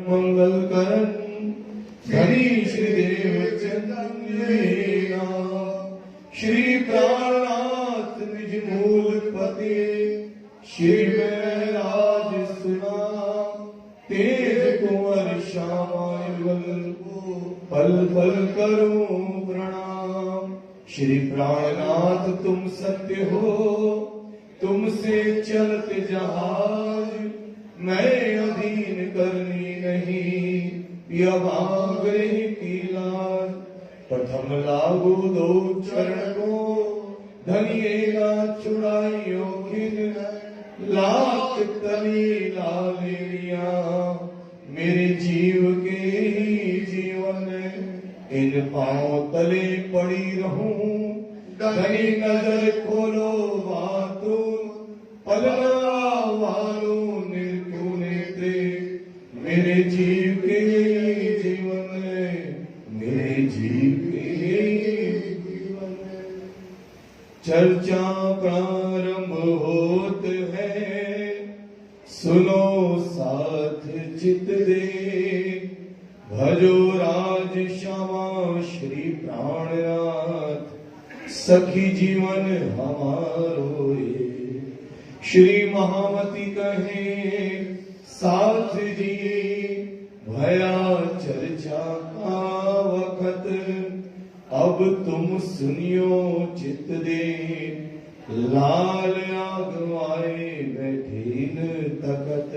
मंगल करण श्री श्रीदेव चंद्र श्री प्राणनाथ निज मूल पति श्री महराज सुना तेज कुंवर श्यामायुगल पल पल करूं प्रणाम। श्री प्राणनाथ तुम सत्य हो तुमसे चलत जहाज मैं अधीन करनी नहीं यवाग्रह की लाज। प्रथम लागू दो चरण को धनिएगा छुड़ाइयो खिन लाख तली लालिया मेरे जीव के ही जीवन इन पांव तले पड़ी रहूं। धनी नजर खोलो बातू पलना वालो निर्क्यू नेत्रे मेरे जीव के जीवन मेरे जीव के जीवन। चर्चा प्रारंभ होत है सुनो साथ चित दे भजो राज श्यामा श्री प्राणनाथ सखी जीवन हमारो ये। श्री महामती कहे साथ जी भया चर्चा का वखत अब तुम सुनियो चित दे लाल आगवाए बैठीन तकत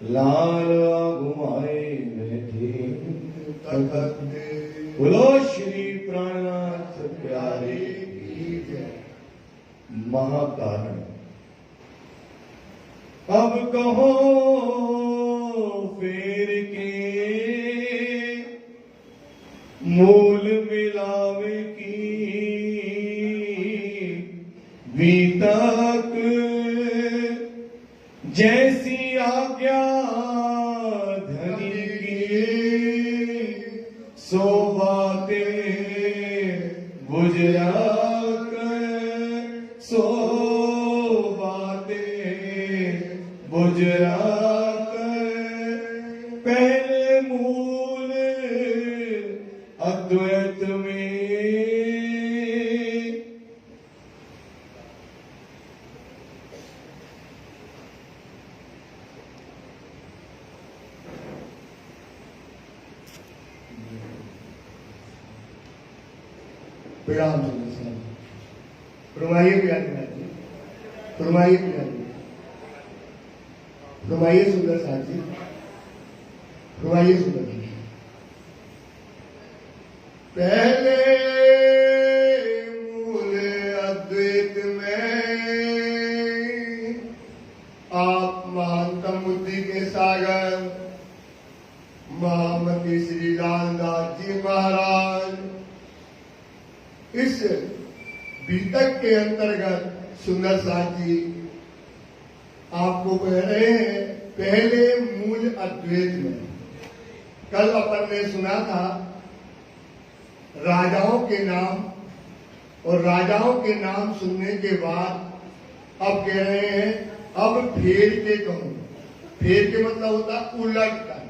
लाल आगवाए बैठीन तकत। बोलो श्री प्राणनाथ प्यारे की जय। महाकारण अब कहो फेर के मूल मिलावे की बीतक जैसी आज्ञा धनी की सो बातें गुजरात सो गुजरात पहले मूल अद्वैत में प्रणाम फरमाइए फरमाइए फरमाइए सुंदर साथ जी फरमाइए सुंदर जी। पहले मूल अद्वैत में आप महानतम बुद्धि के सागर महामती श्री लालदास जी महाराज इस बीतक के अंतर्गत सुंदर साथ जी आपको कह रहे हैं पहले मूल अद्वैत में। कल अपन ने सुना था राजाओं के नाम और राजाओं के नाम सुनने के बाद अब कह रहे हैं अब फेर के कहूं। फेर के मतलब होता उलट कर।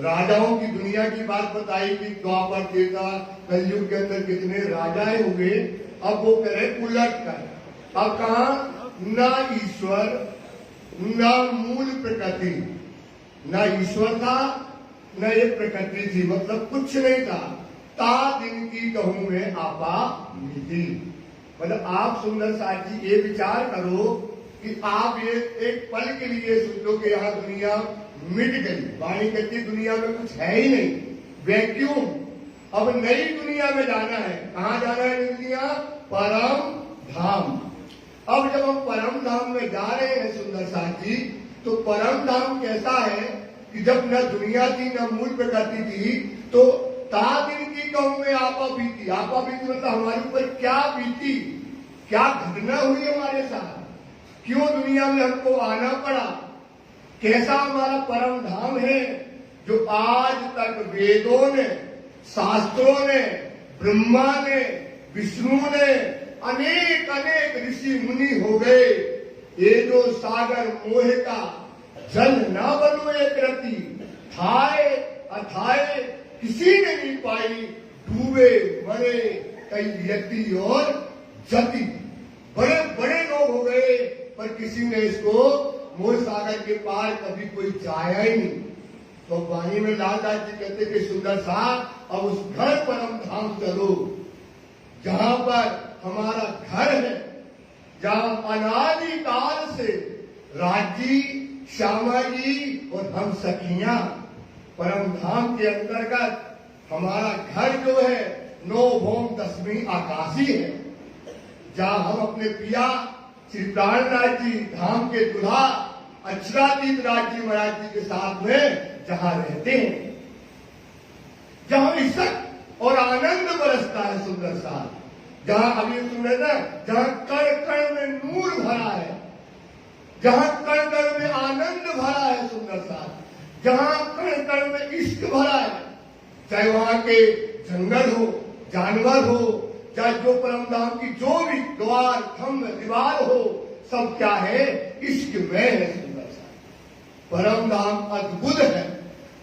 राजाओं की दुनिया की बात बताई कि द्वापर त्रेता कलयुग के अंदर कितने राजाएं हुए। अब वो कह रहे उलट कर। अब कहा ना ईश्वर न मूल प्रकृति न ईश्वर था न ये प्रकृति थी मतलब कुछ नहीं था। ता दिन की कहूं में आपा मिटी मतलब आप सुंदर साथ जी ये विचार करो कि आप ये एक पल के लिए सोचो कि यहाँ दुनिया मिट गई। वाणी कहती दुनिया में कुछ है ही नहीं वैक्यूम। अब नई दुनिया में जाना है। कहाँ जाना है दुनिया? परम धाम। अब जब हम परम धाम में जा रहे हैं सुंदर साथ जी तो परम धाम कैसा है कि जब न दुनिया थी न मूल प्रकृति थी तो ता दिन की कहूं में आपा बीती। आपा बीती मतलब हमारे ऊपर क्या बीती क्या घटना हुई हमारे साथ क्यों दुनिया में हमको आना पड़ा कैसा हमारा परम धाम है जो आज तक वेदों ने शास्त्रों ने ब्रह्मा ने विष्णु ने अनेक अनेक ऋषि मुनि हो गए। ये जो सागर मोह का जल ना बनो एक रति थाए अथाए किसी ने नहीं पाई, डूबे मरे कई व्यक्ति और जति। बड़े बड़े लोग हो गए पर किसी ने इसको मोह सागर के पार कभी कोई जाया ही नहीं। तो वाणी में लालदास जी कहते कि सुंदर सा अब उस घर परम धाम चलो जहां पर हमारा घर है, जहां अनादि काल से राजी श्यामा जी और हम सखियां परम धाम के अंतर्गत हमारा घर जो है 9 भौम 10वीं आकाशी है, जहां हम अपने पिया श्री प्राणनाथ जी धाम के दुल्हा अक्षरातीत राज जी महाराज जी के साथ में जहां रहते हैं, जहां इज्जत और आनंद बरसता है सुंदर सा, जहां अभी सुन रहे ना, जहां कण कण में नूर भरा है, जहां कण कण में आनंद भरा है सुंदर सा, जहां कण कण में इश्क भरा है, चाहे वहां के जंगल हो, जानवर हो, चाहे जो परम धाम की जो भी द्वार खम्भ दीवार हो, सब क्या है, इश्क में है सुंदर सा। परम धाम अद्भुत है,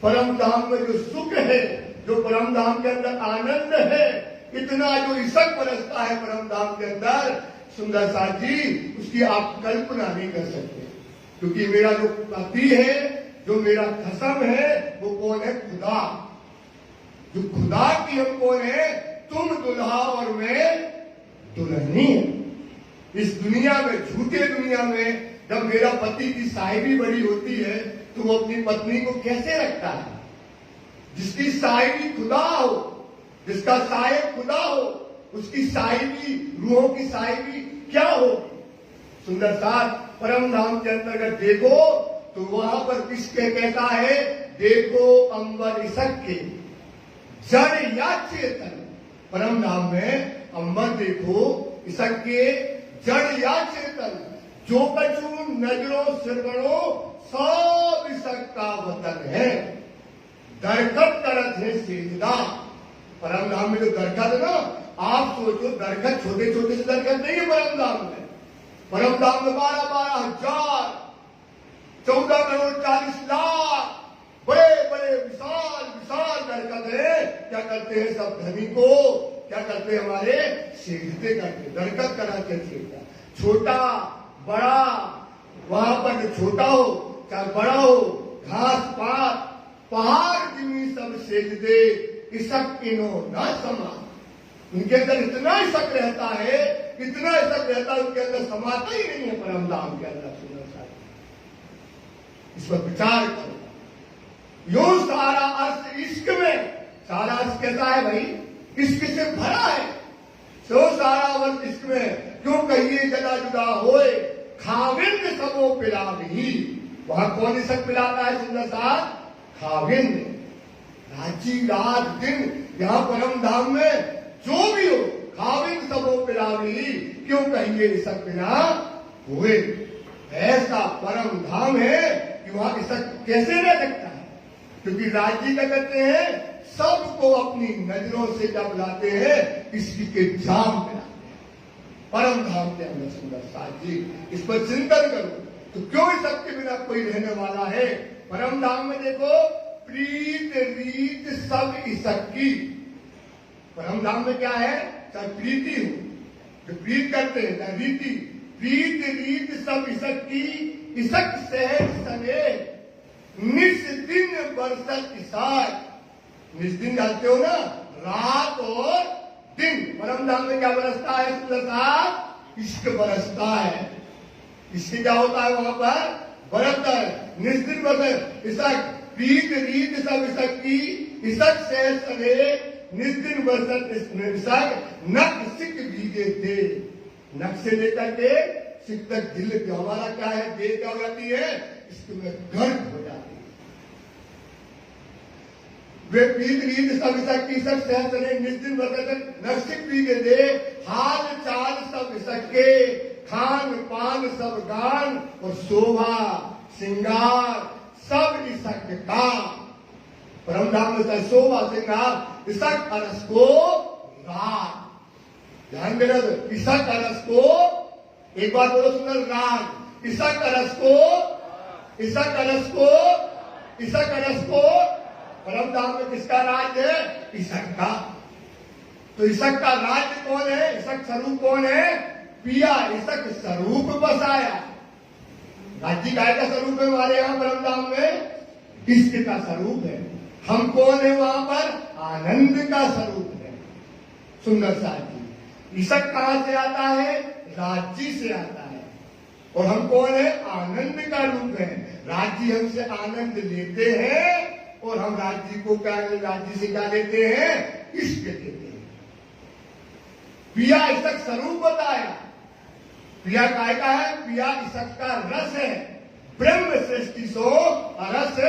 परम धाम में जो सुख है, जो परम धाम के अंदर आनंद है, इतना जो इशक बरसता है परम धाम के अंदर सुंदर सा जी, उसकी आप कल्पना नहीं कर सकते। क्योंकि मेरा जो पति है, जो मेरा खसम है, वो कौन है, खुदा। जो खुदा की हम कौन है, तुम दुल्हा और मैं दुल्हनी। इस दुनिया में, झूठे दुनिया में, जब मेरा पति की साहिबी बड़ी होती है तो वो अपनी पत्नी को कैसे रखता है? जिसकी साहिबी खुदा हो, जिसका साहिब खुदा हो, उसकी साहिबी, रूहों की साहिबी क्या होगी? सुंदर साथ परम धाम के अंतर्गत देखो तो वहां पर किसके कहता है, देखो अंबर इसक के जड़ या चेतन। परम धाम में अंबर देखो, इसक के जड़ या चेतन, जो कछु नजरों श्रवणों सब इसक का वतन है। दरखत करत है सेजदा। परम धाम में जो दरखत है ना, आप सोचो दरखत छोटे छोटे से दरखत नहीं है परम धाम में। परम धाम में 12,000 14 करोड़ 40 लाख बड़े बड़े विशाल विशाल दरखत है। क्या करते हैं सब धनी को, क्या करते हैं हमारे, सेजते करते, दरखत कराते सेजदा। छोटा बड़ा, वहां पर जो छोटा हो चाहे बड़ा हो, घास पात पहाड़ जिमी सब सेजदे, इसक इनो न समा। उनके अंदर इतना इसक रहता है, इतना इसक रहता है, उनके अंदर समाता ही नहीं है परम धाम के अंदर। सुंदर सा इस पर विचार करो। यो सारा अर्थ इश्क में, सारा अर्थ कैसा है भाई, इश्क से भरा है। तो सारा अर्थ इश्क में, क्यों कहिए जदा जुदा होए, खाविंद सबो पिलावी। वहां कौन इसक पिलाता है सुंदर सा, खाविंद। राजी रात दिन यहाँ परम धाम में जो भी हो, खाविंद सबो पिलावी, क्यों कहिए इसक बिना हुए। ऐसा परम धाम है कि वहां इसक कैसे रह सकता है? क्योंकि राजी क्या करते हैं, सबको अपनी नजरों से जब लाते हैं, इसकी के जाम में लाते हैं परम धाम के अंदर। सुंदर साथ जी इस पर चिंतन करो तो क्यों इसक के बिना कोई रहने वाला है? परम धाम में देखो, प्रीत रीत सब इसक की। परम धाम में क्या है, चाहे प्रीति हो, जो प्रीत करते हैं, चाहे रीति, प्रीत रीत सब इसक की, इसक सहज सने निस दिन बरसत इसाक। निस दिन जानते हो ना, रात और दिन। परम धाम में क्या बरसता है सुंदर साहब, इश्क बरसता है। इससे क्या होता है वहां पर, बरसता है। निस दिन बरसत इसक, प्रीत रीत सब इसक की, इसक सहज सने निस दिन बरसत इसक, नक सिक भीगे थे। नक से लेकर के सिक तक दिल पे हमारा क्या है, देह क्या हो जाती है, इसमें गर्द हो जाती है। वे प्रीत रीत सब इसक की, इसक सहज सने निस दिन बरसत नक सिक भीगे थे। हाल चाल सब इसक के, खान पान सब गान, और शोभा श्रृंगार सब इसक का। परम धाम में शोभा श्रृंगार इसक अरस को राग। ध्यान देना, इसक अरस को, एक बार बोलो सुंदर, राग। इसक अरस को, इसक अरस को इसक रस को परम धाम में किसका राज है? इसक का। तो इसक का राज्य कौन है? इसक स्वरूप कौन है? पिया इसक स्वरूप बसाया। राज्य काय का स्वरूप है हमारे यहाँ परम धाम में? इष्ट का स्वरूप है। हम कौन है वहां पर? आनंद का स्वरूप है। सुंदर साथी, इसक कहां से आता है? राज्य से आता है। और हम कौन है? आनंद का रूप है। राज्य हमसे आनंद लेते हैं और हम राज्य को क्या, राज्य से क्या लेते हैं? इष्ट लेते हैं। पिया इसक स्वरूप बताया। पिया काय का है? पिया इसक का रस है। ब्रह्म सृष्टि सो अरस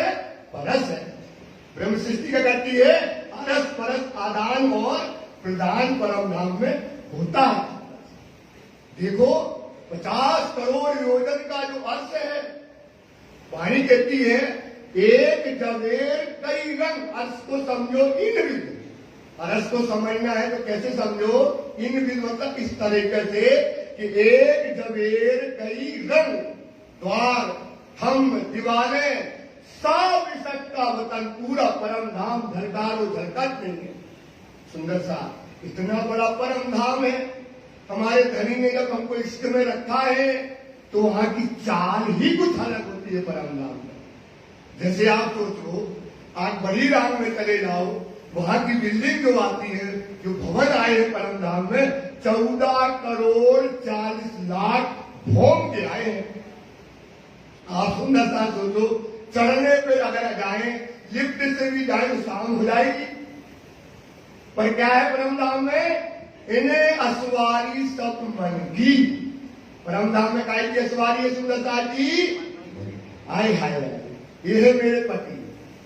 परस है। ब्रह्म सृष्टि क्या करती है? अरस परस आदान और प्रदान परम धाम में होता है। देखो 50 करोड़ योजन का जो अर्थ है, वाणी कहती है एक जवेर कई रंग। अर्थ को समझो इन विध। अर्थ को समझना है तो कैसे समझो? इन विध मतलब इस तरीके से कि एक जवेर कई रंग, द्वार हम दीवाने सब इसक का वतन पूरा परम धाम झलकारो झलकत नहीं है। सुंदर सा इतना बड़ा परम धाम है। हमारे धनी ने जब हमको इष्ट में रखा है तो वहां की चाल ही कुछ अलग होती है परम धाम में। जैसे आप सोचो, आप बड़ी राम में चले जाओ, वहां की बिल्डिंग जो आती है, जो भवन आए हैं परम धाम में, 14 करोड़ 40 लाख भोम के आए हैं। आप सुंदर सा सोचो, चढ़ने पे अगर जाए, लिफ्ट से भी जाए तो शाम हो जाएगी। पर क्या है परम धाम में? इन्हें असवारी सब मन की। परम धाम में काय की असवारी है? सुंदर सा जी, आय हाय, ये है मेरे पति,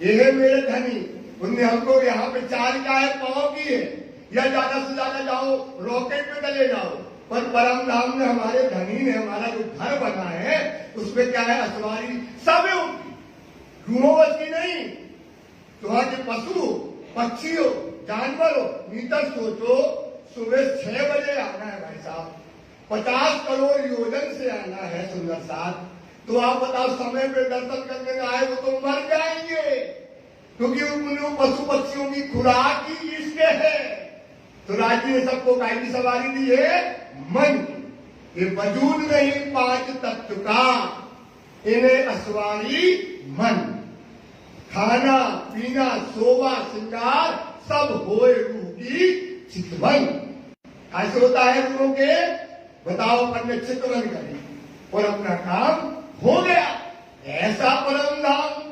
ये है मेरे धनी। उनने हमको यहाँ पे चाल क्या है? पाँव की है। या ज्यादा से ज्यादा जाओ रॉकेट पे चले जाओ, पर परम धाम में हमारे धनी ने हमारा जो घर बना है उसमें क्या है? असवारी सब है उनकी, रूहों की नहीं। तो वहां के पशु पक्षी हो, जानवर हो, मीटर सोचो, सुबह 6 बजे आना है भाई साहब, 50 करोड़ योजन से आना है। सुंदर साथ, तो आप बताओ समय पे दर्शन करने में आए वो तो मर जाएंगे, क्योंकि उन पशु पक्षियों की खुराक ही इसके है। तो राज्य ने सबको काय की सवारी दी है? मन की। ये वजूद नहीं 5 तत्व का, इन्हें असवारी मन। खाना पीना सोवा श्रृंगार सब होए रूह की चितवन। ऐसे होता है रूहों के? बताओ, अपने चितवन करें और अपना काम हो गया। ऐसा परम धाम।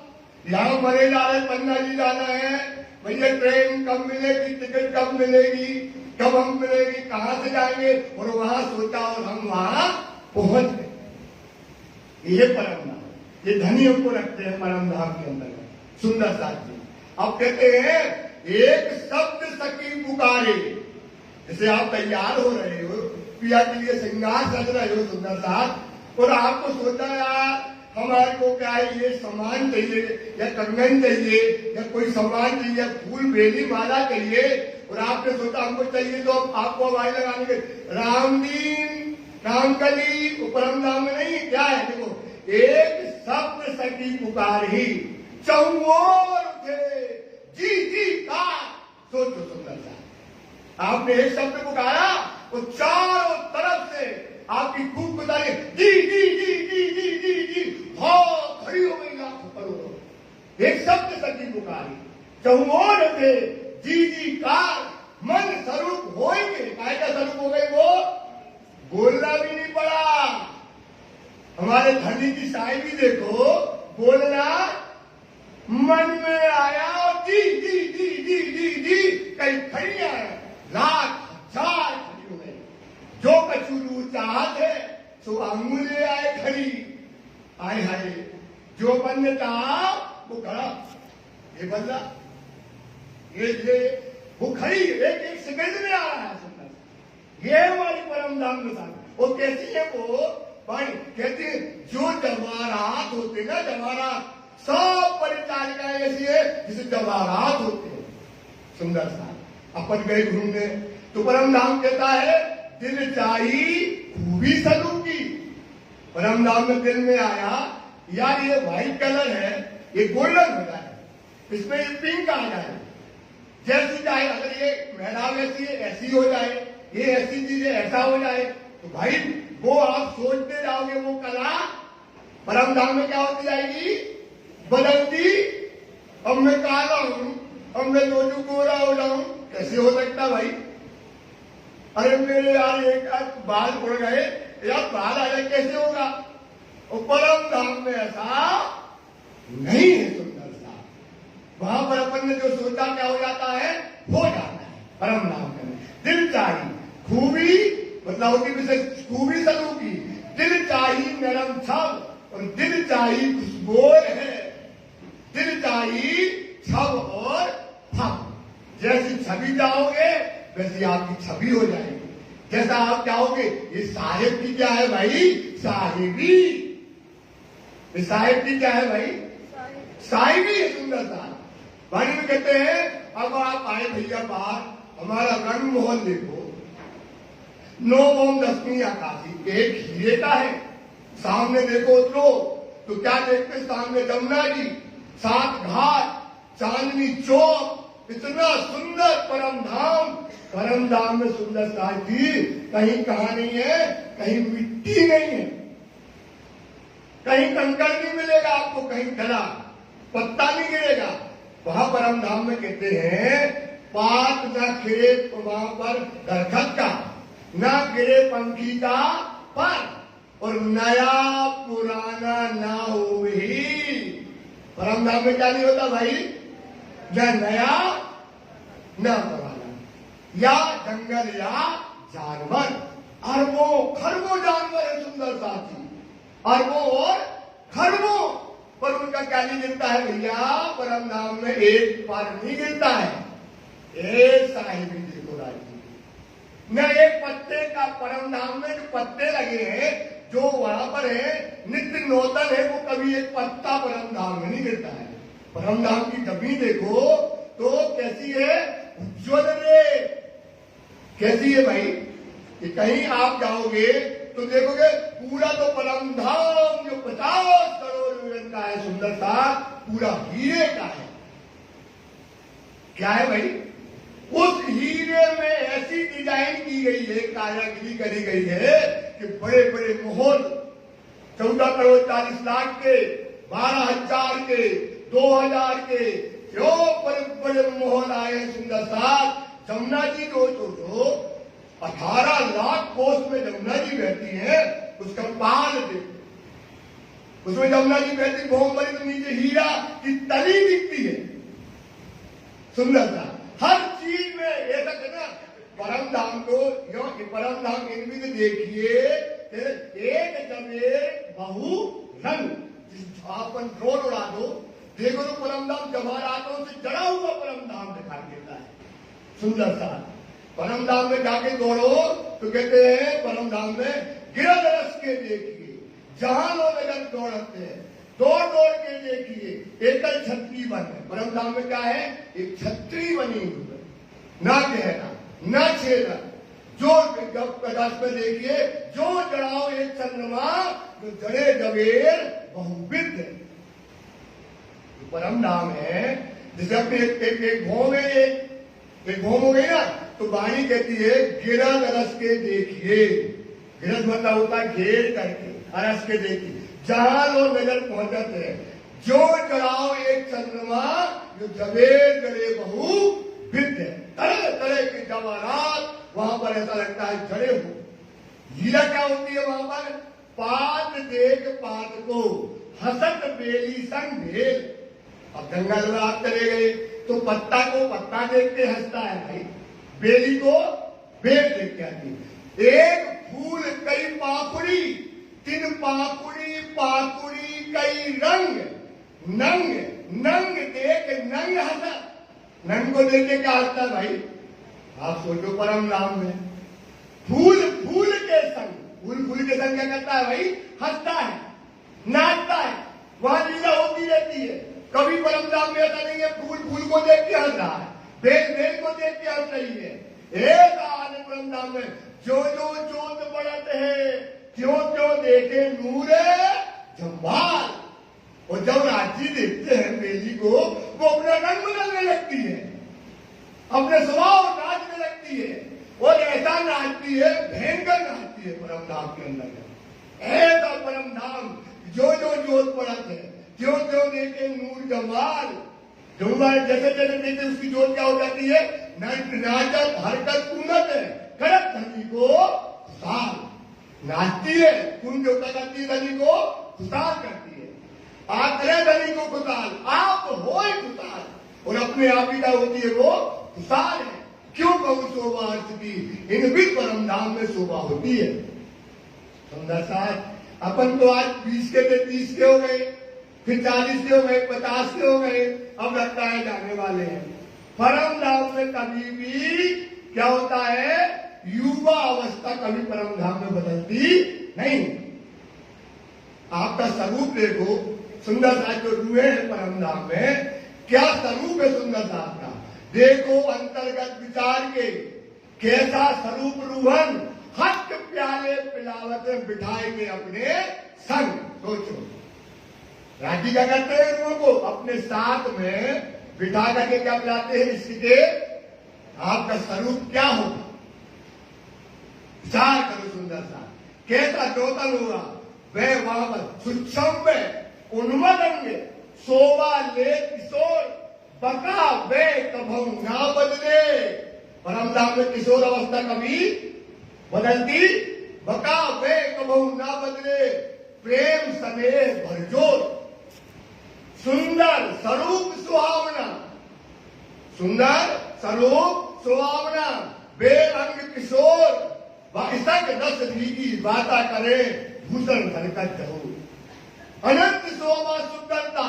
यहाँ मरे जा रहे, पन्ना जी जाना है, भैया ट्रेन कब मिलेगी, टिकट कब मिलेगी, कब हम मिलेगी, कहां से जाएंगे? और वहां सोचा और हम वहां पहुंच गए। ये परम धाम, ये धनी हमको रखते हैं परम धाम के अंदर। सुंदर साथ जी, अब कहते हैं एक शब्द सकी पुकारे। जैसे आप तैयार हो रहे हो, पिया के लिए श्रृंगार सज रहे हो सुंदर साथ, और आपको सोचा यार हमारे को क्या है, ये सामान चाहिए या कंगन चाहिए या कोई सामान चाहिए, फूल बेली माला चाहिए, और आपने सोचा हमको चाहिए, तो आपको आवाज लगाने के रामदीन रामकली परम धाम में नहीं। क्या है? देखो, एक शब्द सकी पुकार ही चौओर उठे जी जी का। सोचो सुंदर सा, आपने एक शब्द पुकारा तो चारों तरफ से आपकी खूब गुजारी जी जी जी जी जी जी जी बहुत खड़ी हो गई लाखों करोड़ों। एक शब्द सकी पुकारी चौओर थे जी जी का मन स्वरूप होंगे। काय का स्वरूप हो गए? वो बोलना भी नहीं पड़ा। हमारे धनी की शायरी देखो, बोलना मन में आया और जी जी जी जी जी जी कई खड़ी आया, लाख हजार खड़ी हो गई। जो कचूरू चाहत है सो अंगुले आए खड़ी। आए हाय, जो बनने चाहा वो खड़ा, ये बंदा ये वो खड़ी एक एक सेकंड में आ रहा है। सुंदर, ये हमारी परम धाम मिसाल। वो कैसी है? वो भाई कहती है जो जवाहरात होते ना, जवाहरात सब परिचारिकाएं ऐसी है जिसे जवाहरात होते हैं। सुंदर सा अपन गए घूमने तो परम धाम कहता है दिल चाही खूबी सलूक की। परम धाम में दिल में आया यार ये व्हाइट कलर है, ये गोल्डन हो जाए, इसमें ये पिंक आ जाए, जैसी चाहे। अगर ये मेहराब ऐसी है ऐसी हो जाए, ये ऐसी चीज है ऐसा हो जाए, तो भाई वो आप सोचते जाओगे वो कला परम धाम में क्या होती जाएगी, बदलती। अब मैं काला हूं, अब मैं रोजू गोरा हो जाऊं, कैसे हो सकता भाई? अरे मेरे यार एक बाल उड़ गए, यार बाल आ जाए कैसे होगा? और परम धाम में ऐसा नहीं है। सुंदर सा वहां पर अपन ने जो सोचा क्या हो जाता है, हो जाता है परम धाम में। दिल चाहिए खूबी, मतलब होती विशेष खूबी सलू की, दिल चाहिए नरम छब, और दिल चाहिए खुशबू है, दिल चाहिए छब और फब। जैसी छवि चाहोगे वैसी आपकी छवि हो जाएगी, जैसा आप चाहोगे। ये साहिब की क्या है भाई, साहिबी। ये साहिब की क्या है भाई, साहिबी है। सुंदर सा भाई में कहते हैं, अब आप आए भैया बाहर, हमारा रंग मोहन देखो, 9 ओम 10वीं आकाशी, एक हीरे का है। सामने देखो उतरो तो क्या देखते, सामने जमुना जी, 7 घाट, चांदनी चौक, इतना सुंदर परम धाम। परम धाम में सुंदर साथी कहीं कहां नहीं है, कहीं मिट्टी नहीं है, कहीं कंकड़ नहीं मिलेगा आपको, कहीं डला पत्ता नहीं गिरेगा। वहां परम धाम में कहते हैं, पात न खिरे वहां पर दरखत का, न गिरे पंखी का पर, और नया पुराना ना हो ही। परम धाम में क्या नहीं होता भाई, न नया न पुराना, या जंगल या जानवर, अरबों खरबों जानवर है सुंदर साथी, अरबों और खरबों, पर उनका क्या नहीं गिरता है भैया, परम धाम में एक पर नहीं गिरता है। एक साहिबी देखो राजी, न एक पत्ते का परम धाम में जो पत्ते लगे हैं, जो वहां पर है नित्य नूतन है, वो कभी एक पत्ता परम धाम में नहीं गिरता है। परम धाम की जमीन देखो तो कैसी है, उज्ज्वल रे, कैसी है भाई, कि कहीं आप जाओगे तो देखोगे पूरा तो परम धाम जो 50 करोड़ यूएन का है, सुंदर सा पूरा हीरे का है। क्या है भाई, उस हीरे में ऐसी डिजाइन की गई है, कारीगरी करी गई है कि बड़े बड़े महल, 14 करोड़ 40 लाख के, 12,000 के, 2,000 के, जो बड़े बड़े महल आए हैं सुंदर सा। जमुना जी को तो 18 लाख कोस में जमुना जी बहती है, उसका पाल देखो, उसमें जमुना जी बहती, गोमरी तो नीचे हीरा की तली दिखती है, सुंदर सा हर चीज में। ऐसा कहना परम धाम को, यो परम धाम इनमें तो देखिए, एक जमेर बहु रंग, अपन ड्रोन उड़ा दो, देखो तो परम धाम जवाहरातों से जड़ा हुआ परम धाम दिखाई देता है, सुंदर सा। परम धाम में जाके दौड़ो तो कहते हैं परम धाम में गिरद रस के देखिए, जहां लोग अगर दौड़ते हैं, दौड़ दौड़ के देखिए, एकल छत्री बन है। परम धाम में क्या है, एक छत्री बनी हुई है, ना गहरा ना छेदा, जो प्रकाश में देखिए, जो जड़ाओ एक चंद्रमा, जो जड़े जवेर बहुविध है। परम धाम है, जैसे अपने एक भौम है, एक भौम हो गई ना, तो वाणी कहती है गिरद रस के देखिए, गिरद मतलब होता है घेर करके, रस के देखिए, जहां लोग नजर पहुंचते हैं, जो जड़ाओ एक चंद्रमा, जो जवेर जड़े बहु विद है, तरह तरह के जवाहरात वहां पर ऐसा लगता है जड़े हो। हीरा क्या होती है वहां पर, पात देख पात को, हसत बेली संग भेल। अब जंगल में आप चले गए तो पत्ता को पत्ता देख के हंसता है भाई, बेली को बेल देख के आती। एक फूल कई पाखुड़ी, 3 पाखुड़ी, पाखुड़ी कई रंग, नंग नंग देख नंग हंसा। नंग को देख के क्या हंसता है भाई, आप सोचो परम नाम में फूल फूल के संग, फूल फूल के संग क्या करता है भाई, हंसता है, नाचता है, वहां लीला होती रहती है। कभी परम धाम में ऐसा नहीं है फूल फूल को देख के हंस रहा है, बेल बेल को देख के हंस रही है। एक आने परम धाम में जो जो जोत बढ़त है, क्यों क्यों देखे नूरे जम्बाल। और जब राजी देखते हैं बेली को, वो अपना रंग बदलने लगती है, अपने स्वभाव नाचने लगती है, और ऐसा नाचती है, भयंकर नाचती है परम धाम के अंदर। ऐसा परम धाम जो जो जोत पड़त है, जो जो देखे नूर जमाल, जैसे जैसे देखे उसकी जोत क्या हो जाती है, नाचत हरकत कूनत है, करत धनी को खुशाल, नाचती है, कौन जो करती है धनी को खुशाल करती है। आप करें धनी को खुशाल, आप हो खुशाल, और अपने आप ही क्या होती है, वो खुशाल है। क्यों कहूं शोभा अर्थ की, इन भी परम धाम में शोभा होती है। समझा साहब, अपन तो आज 20 के थे 30 के हो गए, फिर 40 के हो गए, 50 के हो गए, अब लगता है जाने वाले हैं। परम धाम में कभी भी क्या होता है, युवा अवस्था कभी परम धाम में बदलती नहीं। आपका स्वरूप देखो, सुंदर साहब जो रुए हैं परम धाम में, क्या स्वरूप है सुंदर साहब का। देखो अंतर्गत विचार के, कैसा स्वरूप रूहन, हट प्याले पिलावत बिठाएंगे अपने संग। सोचो राजी क्या करते हैं रूहों को अपने साथ में बिठा करके क्या पिलाते हैं, इसके आपका स्वरूप क्या होगा, विचार करो सुंदर सा, कैसा चौतन होगा। वह वहां पर सूक्ष्म में उन्मदंग शोभा ले किशोर, बका वे कभू ना बदले। परम धाम में किशोर अवस्था कभी बदलती, बका वे कभू ना बदले। प्रेम स्नेह भरजोर, सुंदर स्वरूप सुहावना, सुंदर स्वरूप सुहावना। बेरंग किशोर वास्तक रस लीगी बाता करे, भूषण हरकत जरूर। अनंत शोभा सुंदरता,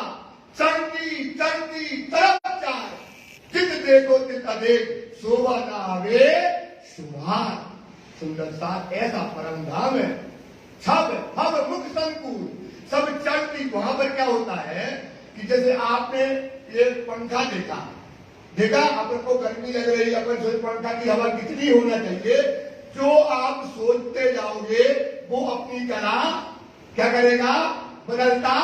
चढ़ती चढ़ती तरफ चार, जित देखो तित अदेख, शोभा ना आवे सुहार। सुंदर साथ ऐसा परम धाम है। छब हब मुख संकुल, सब चढ़ती। वहां पर क्या होता है कि जैसे आपने एक पंखा देखा अपन को गर्मी लग रही, अपन सोच पंखा की हवा कितनी होना चाहिए, जो आप सोचते जाओगे वो अपनी कला क्या करेगा, बदलता।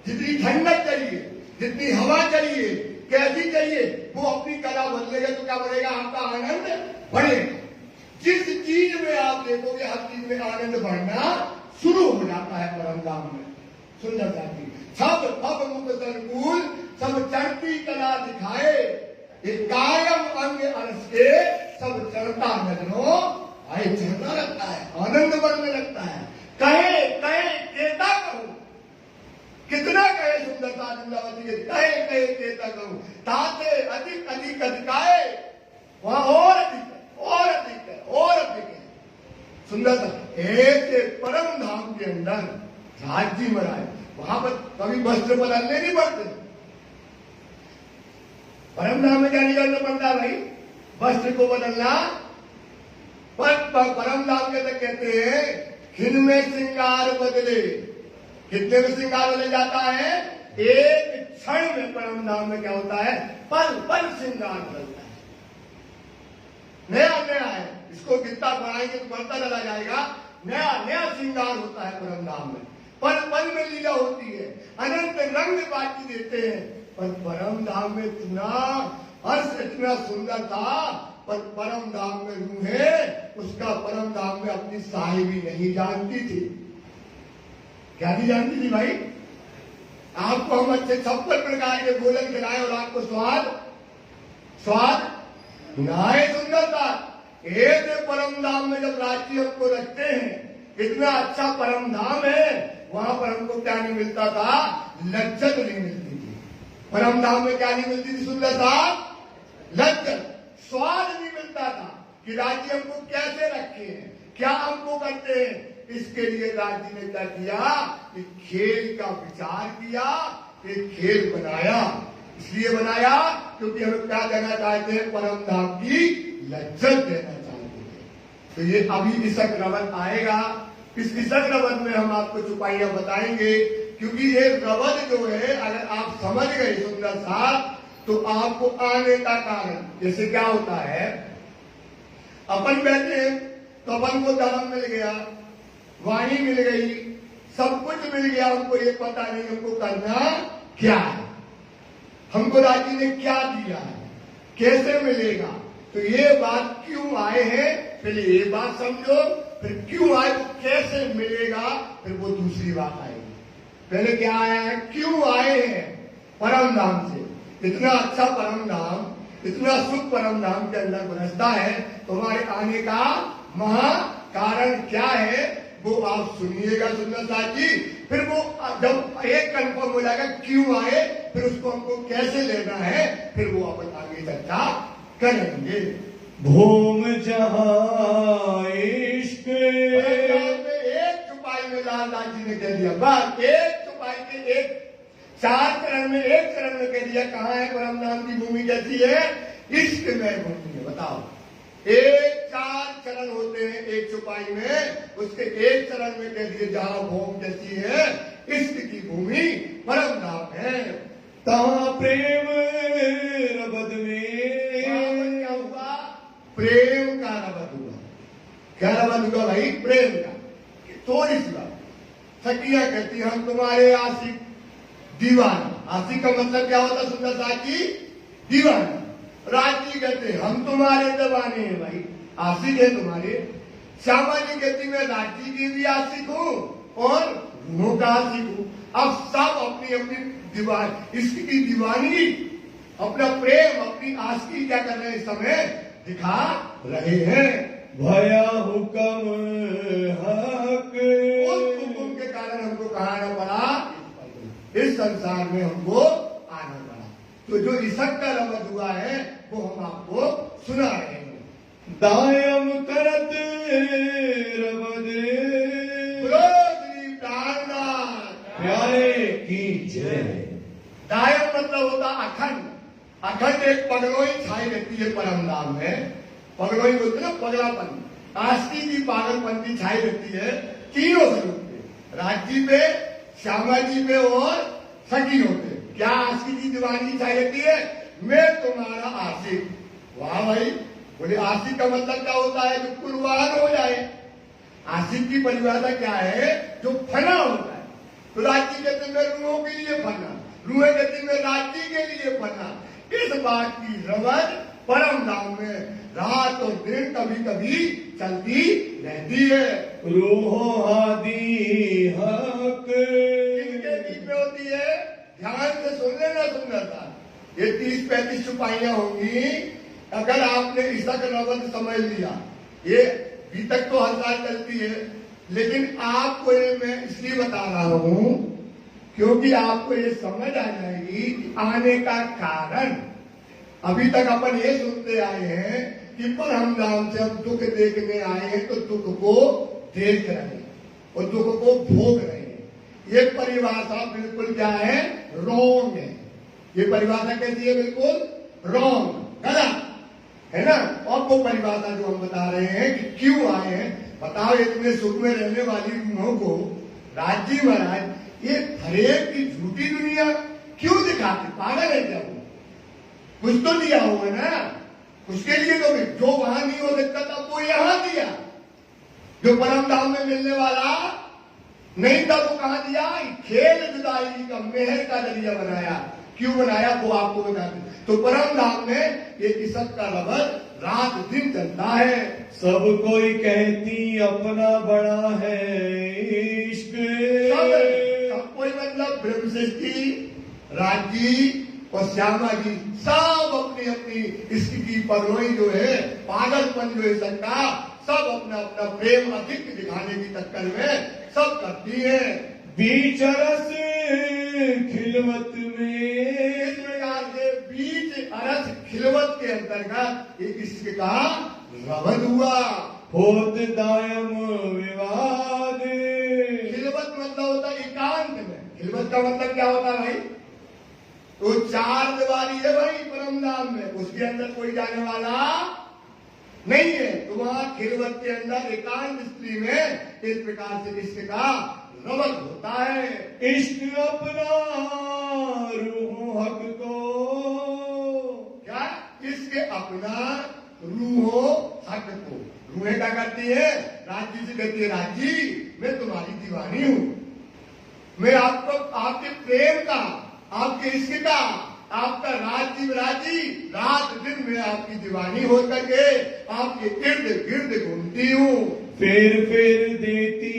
जितनी ठंडक चाहिए, जितनी हवा चाहिए, कैसी चाहिए, वो अपनी कला बदलेगा तो क्या बढ़ेगा, आपका आनंद बढ़ेगा। जिस चीज में आप देखोगे हर चीज में आनंद बढ़ना शुरू हो जाता है परम धाम में। सुंदर साथी, सब भव मुख संकुल, सब चढ़ती कला दिखाए। एक कायम अंग अरस के, सब चढ़ता नजरों आए। चढ़ता लगता है, आनंद बढ़ने लगता है। कहे कहे केता कहूं, कितना कहे सुंदरता वृंदावती के, कहे कहे केता कहूं, ताते अधिक अधिक अधिकाए। वहां और अधिक है, और अधिक है, और अधिक है। सुंदरता ऐसे परम धाम के अंदर राज्य मराए, वहां पर कभी वस्त्र बदलने नहीं पड़ते। परम धाम में क्या नहीं करना पड़ता भाई, वस्त्र को बदलना। पर परम धाम के अंदर कहते हैं खिन में श्रृंगार बदले। कितने में श्रृंगार बदल जाता है, एक क्षण में परम धाम में क्या होता है, पल पल श्रृंगार बदलता है। नया नया है, इसको कितना बढ़ाएंगे तो बढ़ता चला जाएगा। नया नया श्रृंगार होता है परम धाम में, पल पल में लीला होती है, अनंत रंग बाकी देते हैं। पर परम धाम में इतना अर्थ इतना सुंदर था, पर परम धाम में रूहें उसका परम धाम में अपनी साहिबी नहीं जानती थी। क्या नहीं जानती थी भाई, आपको हम अच्छे 56 प्रकार के भोजन खिलाए और आपको स्वाद नाए सुंदरता। एक परम धाम में जब राज्य हमको रखते हैं, इतना अच्छा परम धाम है, वहां पर हमको क्या नहीं मिलता था, लज्जत नहीं मिलती थी। परम धाम में क्या नहीं मिलती थी सुंदरता, लज्जत, स्वाद नहीं मिलता था कि राज्य हमको कैसे रखे हैं, क्या हमको करते हैं। इसके लिए राज्य ने क्या किया कि खेल का विचार किया, एक खेल बनाया। इसलिए बनाया क्योंकि हम क्या देना चाहते हैं, परम धाम की लज्जत देना चाहते हैं। तो ये अभी इसक रवत आएगा, इस इसक रवत में हम आपको चुपाइयां बताएंगे। क्योंकि ये रवत जो है, अगर आप समझ गए सुंदर साहब, तो आपको आने का कारण, जैसे क्या होता है, अपन बैठे हैं तो अपन को धर्म मिल गया, वाणी मिल गई, सब कुछ मिल गया, हमको ये पता नहीं हमको करना क्या है, हमको राजी ने क्या दिया है, कैसे मिलेगा। तो ये बात क्यों आए हैं, पहले ये बात समझो, फिर क्यों आए तो कैसे मिलेगा, फिर वो दूसरी बात आएगी। पहले क्या आया है, क्यों आए हैं, परम धाम से। इतना अच्छा परम धाम, इतना सुख परम धाम के अंदर बरसता है, तुम्हारे आने का महा कारण क्या है वो आप सुनिएगा सुंदर साथ जी। फिर वो जब एक कंफर्म हो जाएगा क्यों आए, फिर उसको हमको कैसे लेना है, फिर वो अपन आगे चर्चा करेंगे। भूम जहाँ इश्क एक चुपाई में लालदास जी ने कह दिया, बस एक चुपाई के एक 4 चरण में, एक चरण में कह दिया कहाँ है परम धाम की भूमि कैसी है, इश्क में भूमि है। बताओ, एक 4 चरण होते हैं एक चुपाई में, उसके एक चरण में कह दिए जहां भूमि कैसी है, इश्क की भूमि परम धाम है। तहाँ प्रेम रबद में क्या हुआ, प्रेम का रबद हुआ। क्या रबद हुआ भाई, प्रेम का। थोड़ी सी बात, सखियां कहती हम तुम्हारे आशिक दीवाना। आशिक का मतलब क्या होता सुंदर साथी, दीवाना। राजी कहते हम तुम्हारे दीवाने हैं भाई, आशिक है तुम्हारे। श्यामा जी कहती मैं राजी की भी आशिक हूँ और रूहों का आशिक हूँ। अब सब अपनी अपनी दीवान, इसकी दीवानी, अपना प्रेम, अपनी आशिकी क्या कर रहे हैं इस समय दिखा रहे हैं। भया हुक्म हक, उस हुक्म के कारण हमको कहाँ आना पड़ा, इस संसार में हमको आना पड़ा। तो जो इसक का रबद हुआ है वो हम आपको सुना रहे हैं। दायम करत रबद प्यारे की जय। दायम मतलब होता अखंड। अखंड एक पगलोई छाई रहती है परम धाम में। पगलोई बोलते ना, पगलापन, आस्ती की पागलपंथी छाई रहती है तीनों स्वरूप पे, राज्य पे, श्यामा जी पे और सखियों पे। क्या आशिक की दीवानी छाई रहती है, मैं तुम्हारा आशिक। वाह भाई, बोले आशिक का मतलब क्या होता है, जो कुर्बान हो जाए। आशिक की परिभाषा क्या है, जो फना होता है। तो राज्य कहते मैं रूहों के लिए फना, रूहें कहती मैं राज्य के लिए फना। इस बात की रबद परम धाम में रात और दिन कभी कभी चलती रहती है। रूहो हादी हक, इनके बीच में होती है, ध्यान से सुन लेना सुंदरता। ये 30-35 चुपाइयां होंगी। अगर आपने इसक रबद समझ लिया, ये अभी तक तो हर साल चलती है, लेकिन आपको ये मैं इसलिए बता रहा हूं क्योंकि आपको ये समझ आ जाएगी कि आने का कारण। अभी तक अपन ये सुनते आए हैं कि परम धाम से हम दुख देखने आए हैं, तो दुख को देख रहे हैं और दुख को भोग रहे हैं। ये परिभाषा बिल्कुल क्या है, रॉन्ग है। ये परिभाषा कैसी है, बिल्कुल रॉन्ग, गलत है ना। और वो परिभाषा जो हम बता रहे हैं कि क्यों आए हैं, बताओ इतने सुख में रहने वाली रूहों को राज्य महाराज ये फरेब की झूठी दुनिया क्यों दिखाते, पागल है क्या वो? कुछ तो दिया होगा ना, उसके लिए तो जो वहां नहीं हो सकता था वो यहां दिया। जो परम धाम में मिलने वाला नहीं था वो कहां दिया, खेल जुदाई का मेहर का जरिया बनाया। क्यों बनाया वो आपको बता दें। तो परम धाम में ये इसक का रबद रात दिन चलता है। सब कोई कहती अपना बड़ा है इश्क, सब कोई मतलब ब्रह्म सृष्टि, राजी और श्यामा जी सब अपनी अपनी इसकी पगलोई जो है, पागलपन जो है सबका, सब अपना अपना प्रेम अधिक दिखाने की चक्कर में सब करती है। बीच रस खिलवत में, इस प्रकार से बीच अरस खिलवत के अंतर्गत ये इश्क का रबद हुआ। होत दायम विवाद, खिलवत मतलब होता है एकांत में। खिलवत का मतलब क्या होता है भाई, तो 4 दीवारी है भाई परम धाम में, उसके अंदर कोई जाने वाला नहीं है। तो वहां खिलवत के अंदर एकांत स्त्री में इस प्रकार से इश्क का रबद होता है। इश्क अपना रूह हक को, क्या इश्क अपना रूहो हक को। रूहें क्या करती है, राज्य से कहती है राजी मैं तुम्हारी दीवानी हूँ। मैं आपको आपके प्रेम का, आपके इश्क का, आपका राजी रात दिन में आपकी दीवानी हो करके आपके इर्द गिर्द घूमती हूँ। फिर देती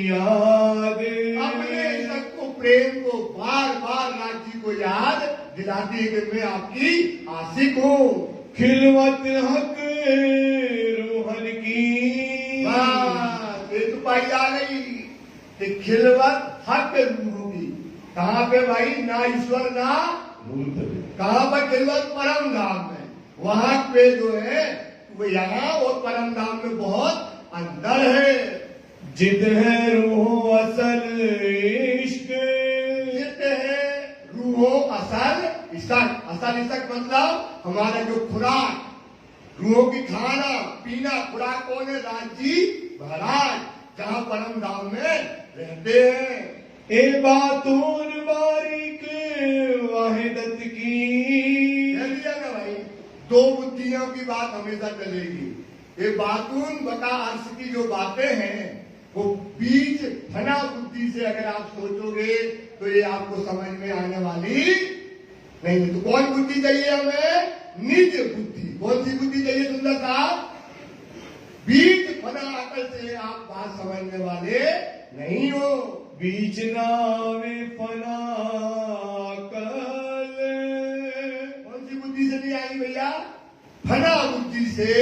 याद अपने सबको प्रेम को बार बार राजी को याद दिलाती है कि मैं आपकी आशिक हूँ। खिलवत हक रूहन की बस ये तो पाई जा रही कि खिलवत हक रूह की। कहाँ पे भाई? ना ईश्वर ना कहाँ पर खिलवत? परम धाम में। वहां पे जो है वो यहाँ और परम धाम में बहुत अंदर है। जिद है रूह असल इश्क, जिद है रूहों असल इशक। असल इशक मतलब हमारा जो खुराक, रूहों की खाना पीना खुराक कौन है? राजी महाराज, जहाँ परम धाम में रहते हैं। ए बातून बारीक वाहिदत की। कह दिया ना भाई, दो बुद्धियों की बात हमेशा चलेगी। ये बातून बका अर्श की जो बातें हैं वो बीच फना बुद्धि से अगर आप सोचोगे तो ये आपको समझ में आने वाली नहीं। तो कौन बुद्धि चाहिए हमें? निज बुद्धि। कौन सी बुद्धि चाहिए सुंदर साहब? बीच फना अकल से आप बात समझने वाले नहीं हो। बीच नावे फना कल। कौन सी बुद्धि से नहीं आई भैया? फना बुद्धि से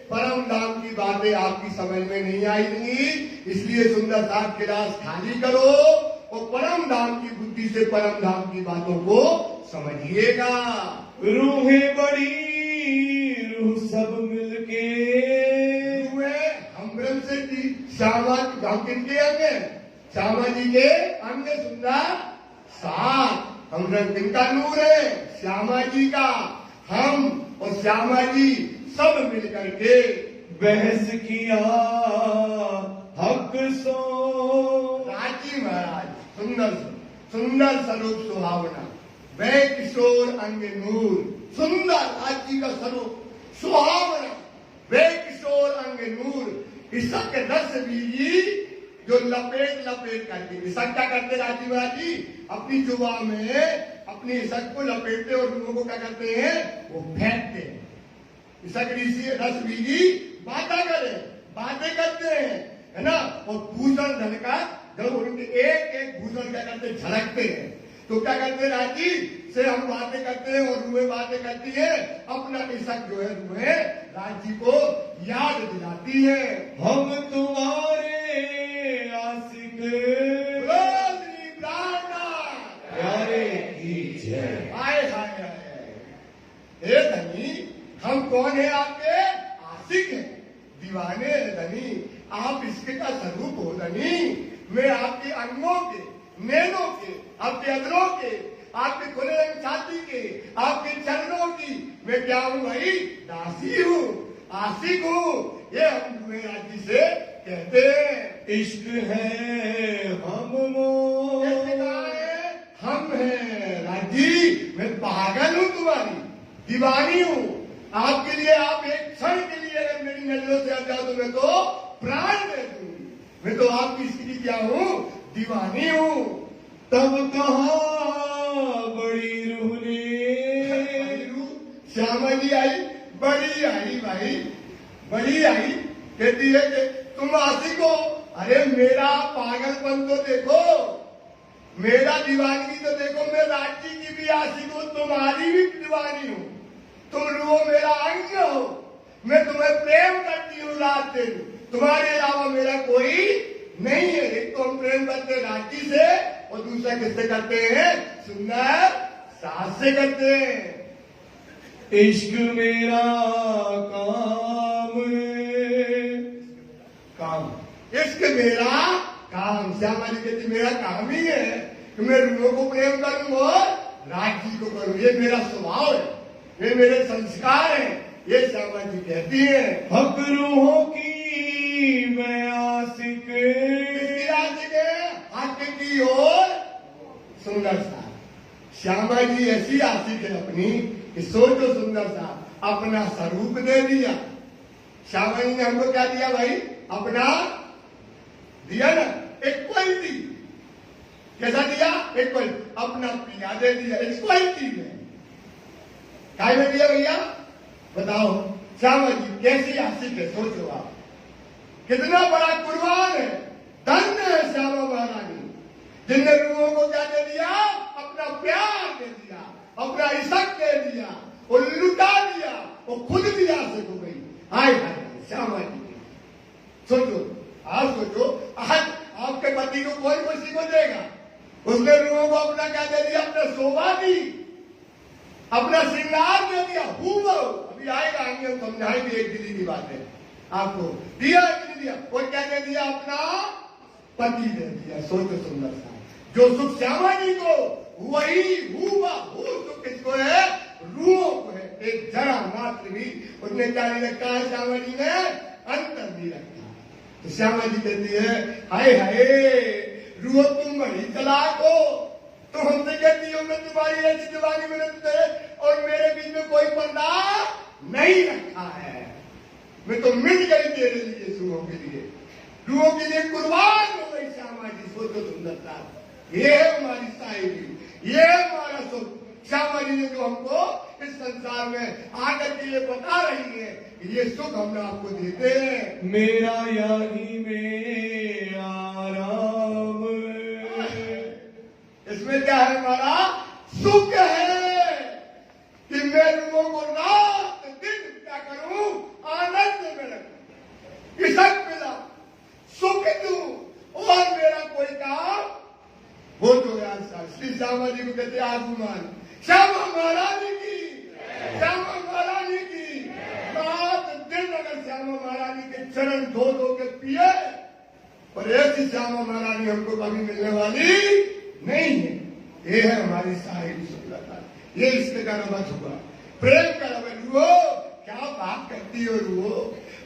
परम धाम की बातें आपकी समझ में नहीं आएंगी। इसलिए सुंदर साहब क्लास खाली करो और परम धाम की बुद्धि से परम धाम की बातों को समझिएगा। रूहें बड़ी रूह सब मिलके। हम ब्रह्म से श्यामा हम किनके अंग हैं? श्यामा जी के अंग सुंदर साथ। हम ब्रह्म किनका नूर है? श्यामा जी का। हम और श्यामा जी सब मिलकर के बहस किया हक सो। राजी महाराज सुंदर सुंदर स्वरूप सुहावना, वह किशोर अंग नूर। सुंदर राजी का स्वरूप सुहावना, वह किशोर अंग नूर। इसक रस बीजी जो लपेट लपेट करके। इसक क्या करते राजी महाराज जी? अपनी जुबा में अपनी इसक को लपेटते और रूहों को क्या करते हैं? वो फेंकते हैं। रस बीजी बातें करते हैं, है ना। और भूषण धन का जब उनके एक एक भूषण क्या करते हैं? झलकते हैं। तो क्या करते हैं राजी से हम बातें करते हैं और रूहें बातें करती है। अपना इसक जो है रूहें राजी को याद दिलाती है। हम तुम्हारे आशिक प्यारे की जय। हाय हाय हाय। हे धनी, हम कौन है? आपके आशिक हैं, दीवाने हैं धनी। आप इसके का स्वरूप हो धनी। मैं आपके अंगों के, नैनों के, आपके अदरों के, आपके खुले रंग छाती के, आपके चरणों की मैं क्या हूँ भाई? दासी हूँ, आशिक हूँ। ये हम तुम्हें राजी से कहते हैं। इश्क है हम हैं राजी। मैं पागल हूँ, तुम्हारी दीवानी हूँ। आपके लिए आप एक क्षण के लिए अगर मेरी नजरों से हट जाओ तो मैं तो प्राण दे दूंगी। मैं तो आपकी स्त्री क्या हूँ? दीवानी हूँ। तब कहा बड़ी रूह ने। श्यामा जी आई, बड़ी आई भाई, बड़ी आई। कहती है कि तुम आशिक हो। अरे मेरा पागलपन तो देखो, मेरा दीवानगी तो देखो। मैं राजी की भी आशिक हूँ, तुम्हारी भी दीवानी हूँ। तुम रूहो मेरा अंग हो। मैं तुम्हें प्रेम करती हूँ रात दिन। तुम्हारे अलावा मेरा कोई नहीं है। एक तो हम प्रेम करते राजी से और दूसरा किससे करते हैं? सुंदर सास से करते हैं। इश्क मेरा काम काम इश्क मेरा काम। श्यामा जी कहती मेरा काम ही है कि मैं रूहों को प्रेम करूं और राजी को करूं। ये मेरा स्वभाव है, ये मेरे संस्कार हैं। ये श्यामा जी कहती है। हक रूहों की मैं आशिक। किसकी आशिक है? हक की और सुंदर सा। श्यामा जी ऐसी आशिक है अपनी कि सोचो सुंदर सा अपना स्वरूप दे दिया। श्यामा जी ने हमको क्या दिया भाई? अपना दिया ना, एक क्वालिटी। कैसा दिया? इक्वल, अपना पिया दे दिया इक्वलिटी में। काय में दिया भैया? बताओ श्यामा जी कैसी आशिक है, सोचो आप, कितना बड़ा कुर्बान है, धन्य है श्यामा महारानी, जिनने रूहों को क्या दे दिया? अपना प्यार दे दिया, अपना इश्क दे दिया, और लुटा दिया, वो खुद भी आशिक हो गई। हाय हाय श्यामा जी, सोचो, आप सोचो, आज आपके पति को कोई खुशी को देगा, उसने रूहों को अपना क्या दे दिया? अपना शोभा दी, अपना श्रृंगार दे दिया, अभी आएगा, आगे हम समझाएंगे एक दिल्ली की बात है आपको। दिया कि नहीं दिया? और क्या दे दिया? अपना पति दे दिया। सोचो सुंदर सा, जो सुख श्यामा जी को, वही सुख किसको है? रूहों को है। एक जरा मात्र भी उसने क्या नहीं रखा है? श्यामा जी ने अंतर नहीं रखा। तो श्यामा जी कहती है, हाय हाय रूह तुम बड़ी चालाक हो, तो हमसे कहती हो मैं तुम्हारी ऐसी दीवानी में और मेरे बीच में कोई पर्दा नहीं रखा है, मैं तो मिट गई तेरे लिए, रूहों के लिए, रूहों के लिए कुर्बान हो गई श्यामा जी। सोचो सुंदरता, ये है हमारी शायरी, ये है हमारा सुख। श्यामा जी ने जो हमको इस संसार में आकर के ये बता रही है, ये सुख हम आपको देते हैं। मेरा यही में आराम, इसमें क्या है? हमारा सुख है कि मैं रूहों को रात दिन क्या करूं? आनंद में रखूं, इशक मिला, सुख दूं, और मेरा कोई काम हो तो यार श्री श्यामा जी को कहते आगुमान, श्यामा महारानी की, श्यामा महारानी की। रात दिन अगर श्यामा महारानी के चरण धो धो के पिए, और ऐसी श्यामा महारानी हमको कभी मिलने वाली नहीं है। ये है हमारी शायरी सुंदरता, ये इसके का रमत हुआ, प्रेम का रमत। रूहो क्या बात करती हो रूहो,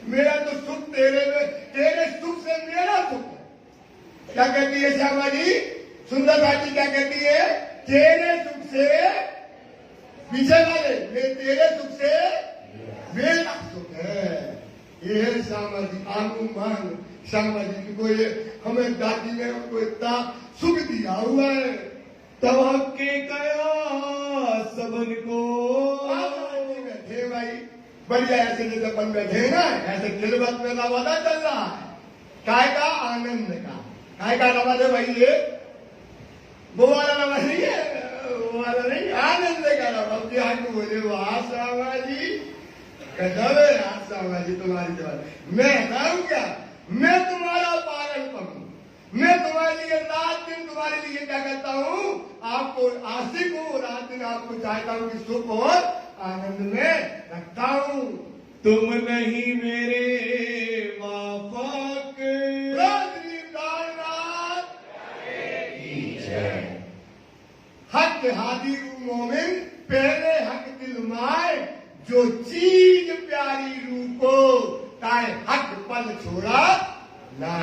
मेरा तो सुख तेरे में, तेरे सुख से मेरा सुख है। क्या कहती है श्यामा जी? सुंदरता जी क्या कहती है? तेरे सुख से, पीछे वाले, मैं तेरे सुख से मेरा सुख है। ये है श्यामा जी, आगुमान श्यामा जी को, ये हमें दादी ने हमको इतना सुख दिया हुआ है। तब के कया सबन को, बैठे भाई बढ़िया, ऐसे जैसे अपन बैठे ना, ऐसे खिलबत में रवादा चल रहा है, काय का? आनंद का। काय का रवाज है भाई? ये वो वाला रवाज नहीं है, वो वाला नहीं, आनंद का रवाज। आज बोले वाह श्यामा जी, गजब है यार श्यामा जी तुम्हारी जवाब। मैं बताऊं क्या? मैं तुम्हारा पागलपन हूं, मैं तुम्हारे लिए रात दिन तुम्हारे लिए क्या करता हूं? आपको आशिक हूं, रात दिन आपको चाहता हूं कि सुख और आनंद में रखता हूं। तुम नहीं मेरे माफक, हक हादी रू मोमिन, पहले हक दिल माए, जो चीज प्यारी रू को, ताए हक पल छोड़ा ना।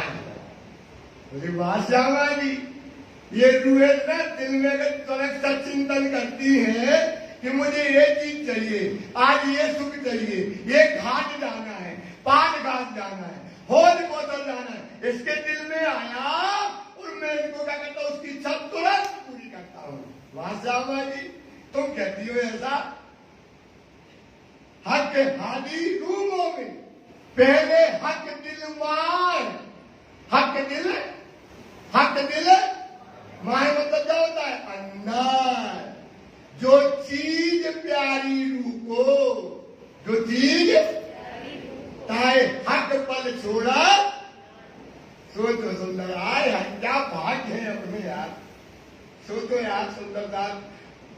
मुझे बात श्यामा जी, ये रूहें ना दिल में अगर सा चिंतन करती है कि मुझे ये चीज चाहिए, आज ये सुख चाहिए, ये घाट जाना है, पान घाट जाना है, होद कोतल जाना है, इसके दिल में आया और मैं इनको क्या करता हूँ? उसकी इच्छा तुरंत पूरी करता हूँ। वाह श्यामा जी, तुम कहती हो ऐसा? हक हादी रूमों में पहले हक दिल मार, हक दिल माए मतलब क्या होता है? अंदर जो चीज प्यारी रूह को, जो चीज ताए हक पल छोड़ा। सोचो सुंदर, आए क्या भाग्य है अपने यार। सोचो यार सुंदरता,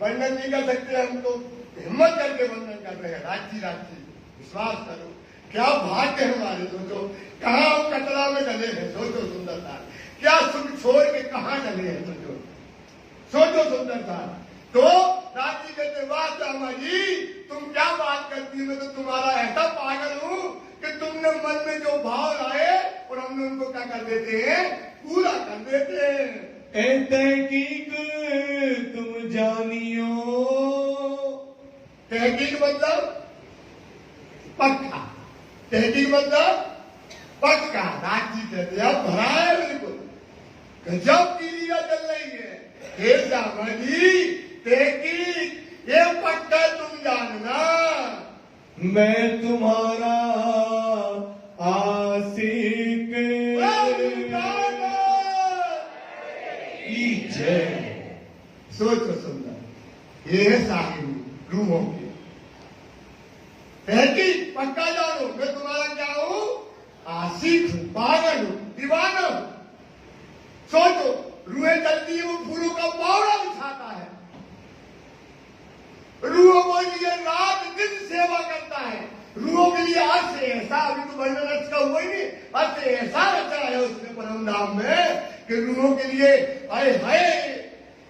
वर्णन नहीं कर सकते हम, तो हिम्मत करके वर्णन कर रहे हैं। राजी विश्वास करो, क्या भाग्य है हमारे। सोचो कहाँ हम कचरा में डले हैं, सोचो सुंदरता, क्या सुख छोड़ के कहाँ डले हैं। सोचो सुंदरता। तो राजी कहते वाह श्यामा जी, तुम क्या बात करती हो, मैं तो तुम्हारा ऐसा पागल हूं कि तुमने मन में जो भाव लाए और हमने उनको क्या कर देते हैं? पूरा कर देते हैं। ए तहकीक तुम जानियो, तहकीक मतलब पक्का, तहकीक मतलब पक्का। राजी कहते हैं भरा है बिल्कुल, गजब की लीला चल रही है। हे दामाजी तेकी ये पक्का तुम जानना, मैं तुम्हारा आशिक की जय। सोचो सुंदर, ये है साहिब रूहों की तहकीक। पक्का जानो मैं तुम्हारा क्या हूं, आशिक हूं, पागल हूं, दीवाना हूं। सोचो रूहें चलती है, वो फूलों का पौड़ा बिछाता है, रूहों को लिए रात दिन सेवा करता है। रूहों के लिए आज से ऐसा, अभी तो वर्णन रच का हुआ ही नहीं, आज से ऐसा रचा है उसने परम धाम में कि रूहों के लिए हाय हाय,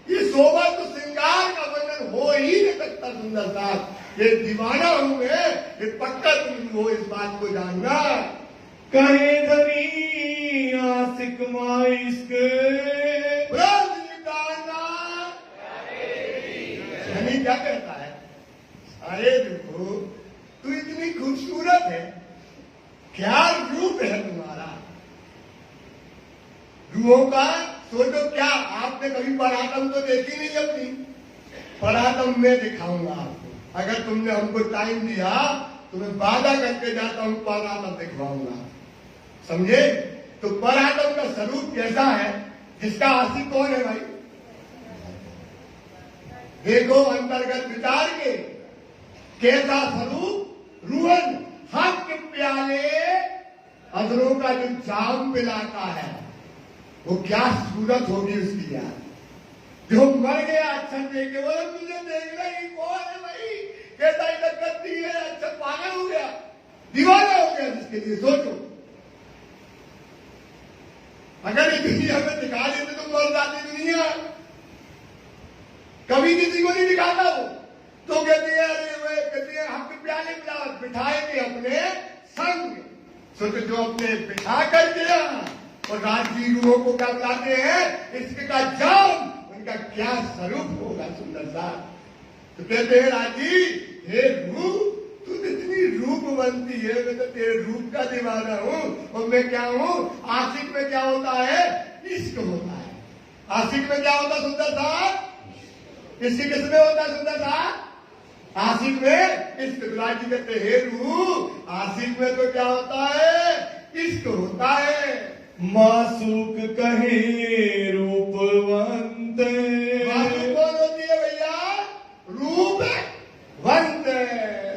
ये शोभा तो श्रृंगार का वर्णन हो ही नहीं सकता। सुंदर साहब ये दीवाना हूं मैं, ये पक्का तुम हो, इस बात को जानना। कहे धनी आशिक माइस्क धनी क्या कहता है, अरे देखो तू इतनी खूबसूरत है, क्या रूप है तुम्हारा। रूहों का सोचो, क्या आपने कभी परातम तो देखी नहीं अपनी, परातम मैं दिखाऊंगा आपको। अगर तुमने हमको टाइम दिया तो मैं वादा करके जाता हूं, परातम दिखवाऊंगा, समझे। तो परातम का स्वरूप कैसा है, जिसका आशिक कौन है भाई, देखो अंतर्गत विचार के कैसा स्वरूप। रूहन हक प्याले अधरों का जो जाम पिलाता है, वो क्या सूरत होगी उसकी यार। जो मर गया अक्षर देख के, बोले मुझे देखना ही कौन है भाई, कैसा इधर करती है, अक्षर पागल हो गया, दीवाना हो गया जिसके लिए। सोचो अगर ये दुनिया में दिखा देते तो मर जाती दुनिया, कभी किसी को नहीं दिखाता वो। तो कहती है अरे वे कहती है हम प्याले बिठाएंगे अपने संग। सोचो जो अपने बिठा कर दिया, और राजी रूहों को क्या बुलाते हैं, इसका जाम, उनका क्या स्वरूप होगा सुंदर सा। तो कहते हैं राजी हे रूह, तू इतनी रूप बनती है, मैं तो तेरे रूप का दीवाना हूं। और मैं क्या हूं, आशिक में क्या होता है, इश्क होता है। आशिक में क्या होता है सुंदर सा, इसी किसमें होता है सुंदर सा, आशिक में इश्क। राजी कहते हे रूह, आशिक में तो क्या होता है, इश्क होता है। मासूक कहे रूपवंत, मासूक कौन होती है भैया, रूपवंत,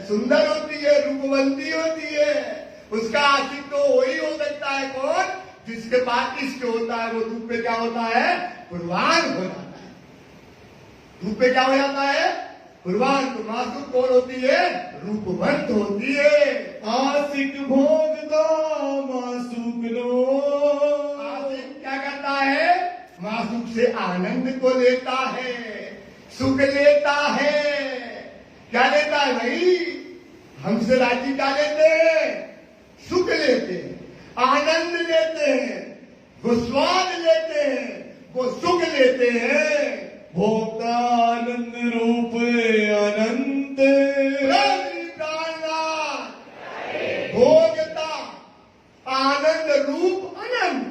सुंदर होती है, रूपवंती होती है। उसका आशिक तो वही हो सकता है कौन, जिसके पास इश्क होता है। वो रूप पे क्या होता है, कुर्बान हो जाता है। रूप पे क्या हो जाता है, कुर्बान। तो मासूक कौन होती है, रूपवंत होती है। आशिक भोगता मासूक लो, आशिक क्या करता है, मासूक से आनंद को लेता है, सुख लेता है। क्या लेता है भाई, हमसे राजी क्या लेते हैं, सुख लेते हैं, आनंद लेते हैं, वो स्वाद लेते हैं, वो सुख लेते हैं। भोक्ता आनंद रूप अनंत, भोगता आनंद रूप अनंत।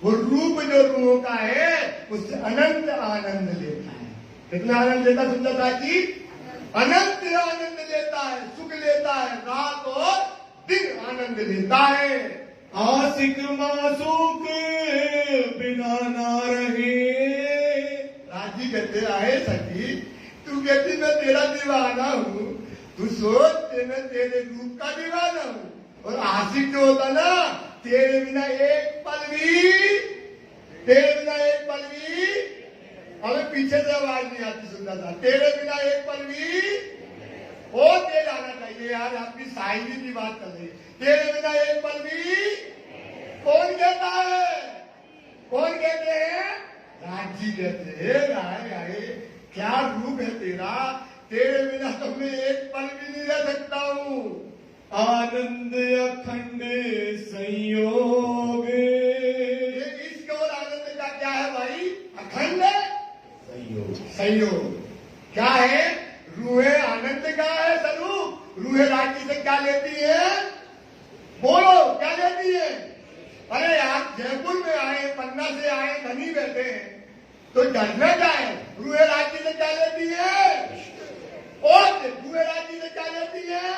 वो रूप जो रूहों का है उससे अनंत आनंद लेता है। कितना आनंद लेता है सुंदरता जी, अनंत आनंद लेता है, सुख लेता है, रात और दिन आनंद लेता है। आशिक मासूक बिना ना रहे, राजी कहते आए सखी, तू कहती मैं तेरा दीवाना हूँ, तू सोच मैं तेरे रूप का दीवाना हूँ। और आशिक जो होता ना, तेरे बिना एक पल भी, तेरे बिना एक पल भी, हमें पीछे से आवाज नहीं आती सुंदरता, तेरे बिना एक पल भी, और तेज आना चाहिए यार, आपकी शायरी की बात कर रही है। तेरे बिना एक पल भी, कौन कहता है, कौन कहते हैं, राजी कहते हैं। राय क्या रूप है तेरा, तेरे बिना तो मैं एक पल भी नहीं रह सकता हूँ। आनंद अखंड संयोग, ये इश्क और आनंद का क्या है भाई, अखंड संयोग। संयोग क्या है, रूहें आनंद का है स्वरूप। रूहें राजी से क्या लेती है, बोलो क्या लेती है। अरे आप जयपुर में आए पन्ना से आए धनी बैठे हैं, तो डरना क्या है? रूहे राज्य से क्या लेती है? और रूहे राज्य से क्या लेती है?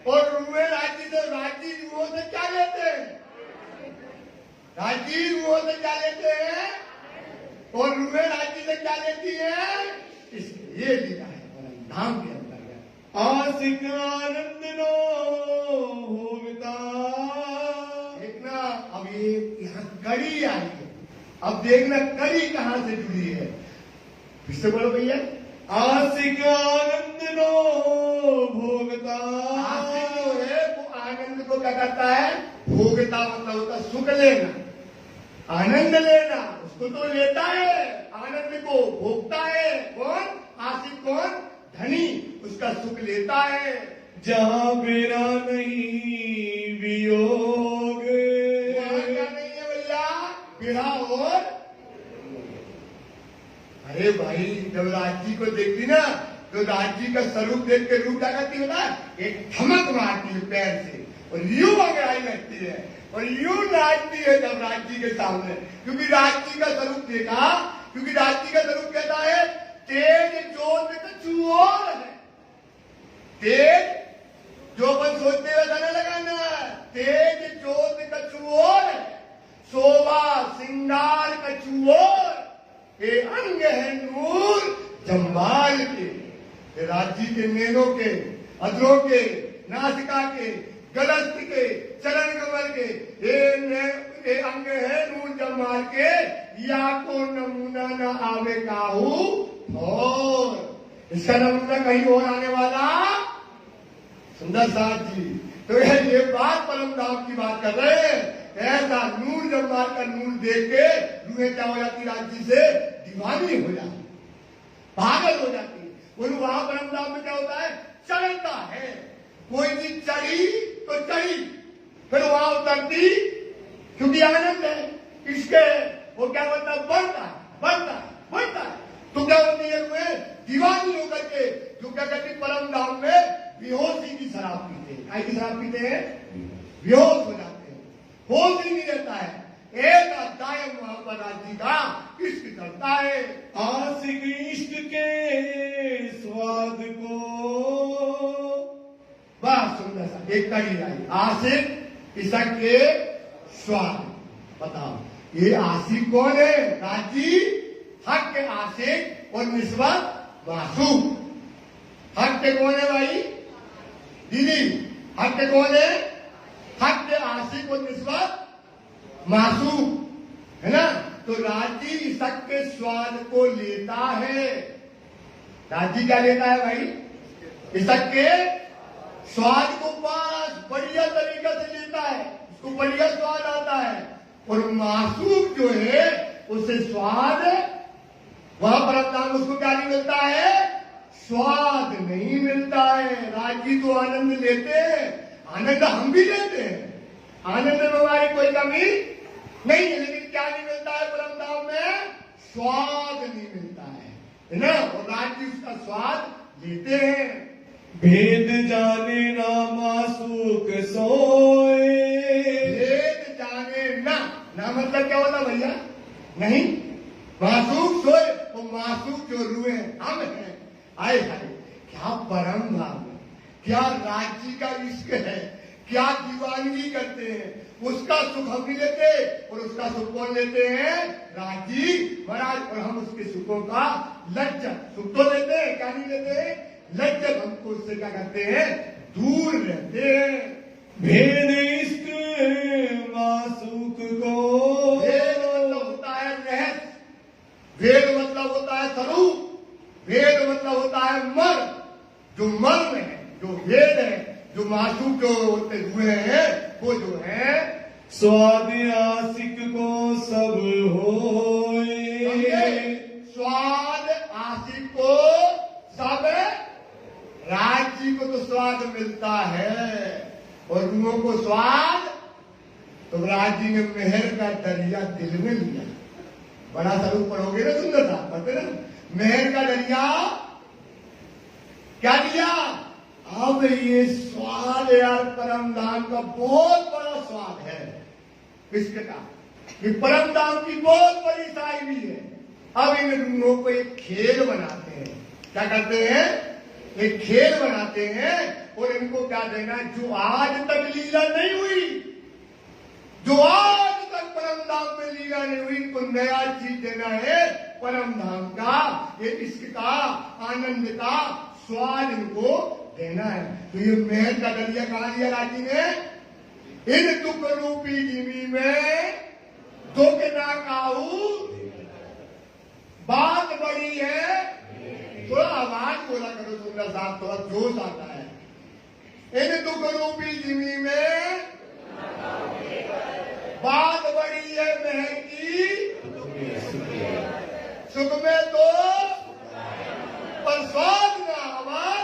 और रूहे राज्य से राजी रूहों से क्या लेते हैं? राजी रूहों से क्या लेते हैं? और रूहे राज्य से क्या लेती है? इसलिए ये लिखा है धाम के अंतर्गत। आशिक आनंद नो भोगता। देखना अब ये यहाँ कड़ी आई है, अब देखना कड़ी कहां से जुड़ी है। फिर से बोलो भैया। आशिक आनंद नो भोगता। आशिक जो है वो आनंद को क्या करता है? भोगता मतलब होता है सुख लेना, आनंद लेना। उसको तो लेता है, आनंद को भोगता है। कौन? आशिक। कौन? धनी। उसका सुख लेता है। जहाँ मेरा नहीं वियोग। वहां क्या नहीं है भैया? बिरहा और। अरे भाई जब राज जी को देखती ना तो राज जी का स्वरूप देख के रूप क्या करती है ना? एक धमक मारती है पैर से और यूं अंगड़ाई लगती है और यूं नाचती है जब राज जी के सामने, क्योंकि राज जी का स्वरूप देखा। क्योंकि राज जी का स्वरूप कहता है तेज जोत कछु और है। तेज जो अपन सोचते हुए गाना लगाना, तेज जोत कछु और है, शोभा श्रृंगार कछु और, ये अंग है नूर जम्बाल के। ये राज्य के नैनों के, अधरों के, नासिका के, गलस्त के, चरण कमल के, ये अंग है नूर जम्बाल के। या को नमूना न आवे काहू और इसका नमूना कहीं और आने वाला। सुंदर साथ जी तो ये बात परम धाम की बात कर रहे हैं। ऐसा नूर जम्बाल का नूर देख के रूहें क्या हो जाती? राज्य से दीवानी हो जाती, पागल हो जाती। बोलो वहां परम धाम में क्या होता है? चढ़ता है। कोई चीज चढ़ी तो चढ़ी, फिर वहां उतरती, क्योंकि आनंद है, इसके वो क्या बनता है? बढ़ता है, बढ़ता है, बढ़ता है। तो क्या होती है? रूहें दीवानी होकर के जो क्या कहती परम धाम में बेहोशी की शराब पीते हैं। की शराब पीते हैं? बेहोश हो जाते हैं, होश ही नहीं रहता है। ऐसा दायम वहां पर राज्य का इश्क चलता है। आशिक इश्क के स्वाद को। बस सुंदर सा एक कड़ी आई। आशिक इश्क के स्वाद। बताओ ये आशिक कौन है? राजी हक के आशिक और निस्बत मासूक। हक के कौन है भाई? दीदी हक के कौन है? हक के आशिक और निस्बत मासूक है ना। तो राजी इश्क के स्वाद को लेता है। राजी क्या लेता है भाई? इश्क के स्वाद को पास बढ़िया तरीका से लेता है, उसको बढ़िया स्वाद आता है। और मासूक जो है उसे स्वाद वहां पर अपना उसको क्या नहीं मिलता है? स्वाद नहीं मिलता है। राजी तो आनंद लेते हैं, आनंद हम भी लेते हैं, आनंद में हमारी कोई कमी नहीं है, लेकिन क्या नहीं मिलता है परम धाम में? स्वाद नहीं मिलता है ना। और राजी उसका स्वाद लेते हैं। भेद जाने ना मासूक सोए। भेद जाने ना, ना मतलब क्या होता भैया? नहीं, मासूक सोए। वो मासूक जो रूहे हम हैं। आए भाई क्या परम धाम है, क्या राज्य का इश्क है, क्या दीवानगी करते हैं। उसका सुख हम भी लेते और उसका सुख कौन लेते हैं? राजी महाराज। और हम उसके सुखों का लज्जत सुख तो लेते हैं, क्या नहीं लेते हैं? लज्जत। हमको उससे क्या करते हैं? दूर रहते हैं। भेद इश्क मासूक को। भेद मतलब होता है रहस्य, भेद मतलब होता है स्वरूप, भेद मतलब होता है मर्म। जो मर्म है, जो भेद है, जो मासूक जो होते हुए हैं, वो जो है स्वाद आशिक को सब होए। स्वाद आशिक को सब। राज्य को तो स्वाद मिलता है और रूहों को स्वाद। तो राज्य ने मेहर का दरिया दिल में लिया। बड़ा स्वरूप पढ़ोगे ना, सुंदर सा पढ़ते ना, मेहर का दरिया क्या लिया? अब ये स्वाद यार परम धाम का बहुत बड़ा स्वाद है। किसके का? कि परम धाम की बहुत बड़ी साहिबी है। अब इन रूमों को एक खेल बनाते हैं। क्या करते हैं? एक खेल बनाते हैं और इनको क्या देना, जो आज तक लीला नहीं हुई, जो आज तक परम धाम में लीला नहीं हुई, इनको नया चीज देना है परम धाम का, ये इश्क का, आनंद का स्वाद इनको देना है। तो ये महल का दरिया कहां लिया राजी ने? इन दुख रूपी जिमी में दुख ना काऊ, बात बड़ी है। थोड़ा आवाज बोला करो सुंदर साहब, थोड़ा जोश आता है। इन दुख रूपी जिमी में बात बड़ी है महल की, सुख में तो पर स्वाद ना आवाज,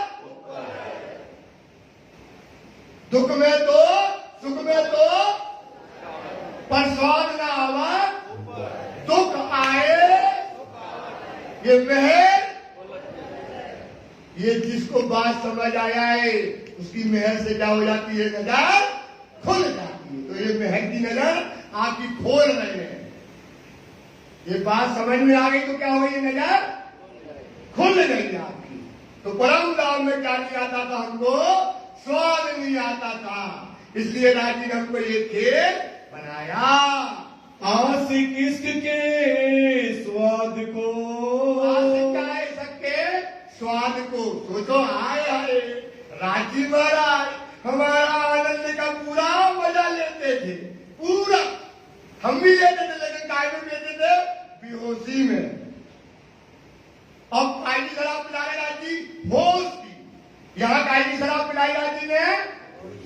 दुख में तो सुख में तो पर स्वाद ना आवाज, दुख आए ये महल, ये जिसको बात समझ आया है उसकी महल से क्या हो जाती है, नजर खुल जाती है। तो ये महल की नजर आपकी खोल रहे हैं। ये बात समझ में आ गई तो क्या हो गई, नजर खुल गई आपकी। तो परम धाम में क्या नहीं आता था हमको, स्वाद नहीं आता था, इसलिए राजी ने हमको ये खेल बनाया। आशिक इश्क के स्वाद को, आशिक क्या है सबके स्वाद को। सोचो, आए आए राजी महाराज हमारा आनंद का पूरा मजा लेते थे, पूरा हम भी लेते थे, लेकिन काय में लेते थे, बेहोशी में। अब काय की शराब पिला रहे राजी, होश की। यहाँ काय की शराब पिलाई राजी ने,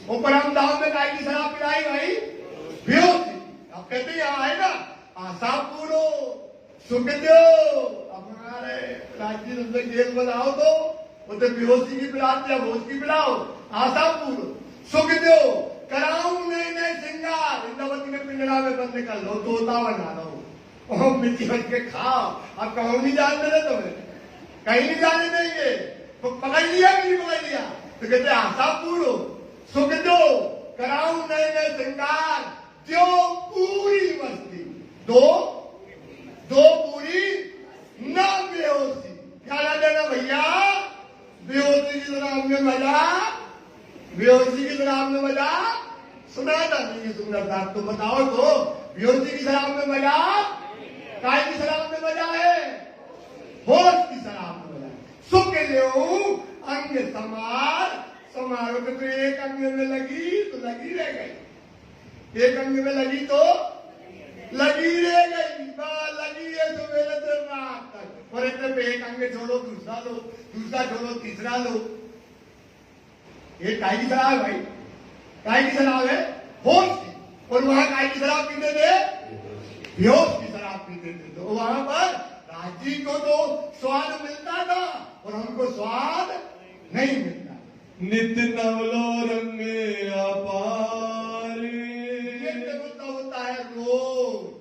वो परम धाम में काय की शराब पिलाई भाई, बेहोशी। अब कहते हैं यहाँ है ना, आशा पूरो सुख दो। अब हमारे राजी तुमसे केस बनाओ तो वो तो बेहोशी की पिलाते हैं, होश की पिलाओ, आशा पूरो सुख दो, कराऊं नए नए श्रृंगार, इंद्रावती में पिंजरा में बंद कर लो, तोता बना लो, मिट्टी बन के खाओ। अब कहूं नहीं जानते थे तुम्हें, कहीं नहीं जाने देंगे। तो पकड़ लिया कि नहीं पकड़ लिया? तो कहते आशा पूरो सुख दो, कराऊं नए नए श्रृंगार, जो पूरी मस्ती दो पूरी ना बेहोशी। क्या ना देना भैया, बेहोशी की शराब में मजा, बेहोशी की शराब में मजा सुना था नहीं सुंदर साहब? तो बताओ तो, बेहोशी की शराब में मजा, काय की शराब में मजा है, होश की शराब में मजा। सुख लो अंग समारो तो एक अंग में लगी तो लगी रह गई, एक अंग में लगी तो लगी रह गई, लगी है सवेरे से रात तक। और इतने पे एक अंग छोड़ो दूसरा लो, दूसरा छोड़ो तीसरा लो। ये काय की शराब है भाई, काय की शराब है, होश की। और वहां काय की शराब पीते थे, बेहोश की शराब पीते थे। तो वहां पर राजी को तो स्वाद मिलता था और हमको स्वाद नहीं मिलता। नित्य नवलो रंग अपार, नित्य मतलब होता है रोज।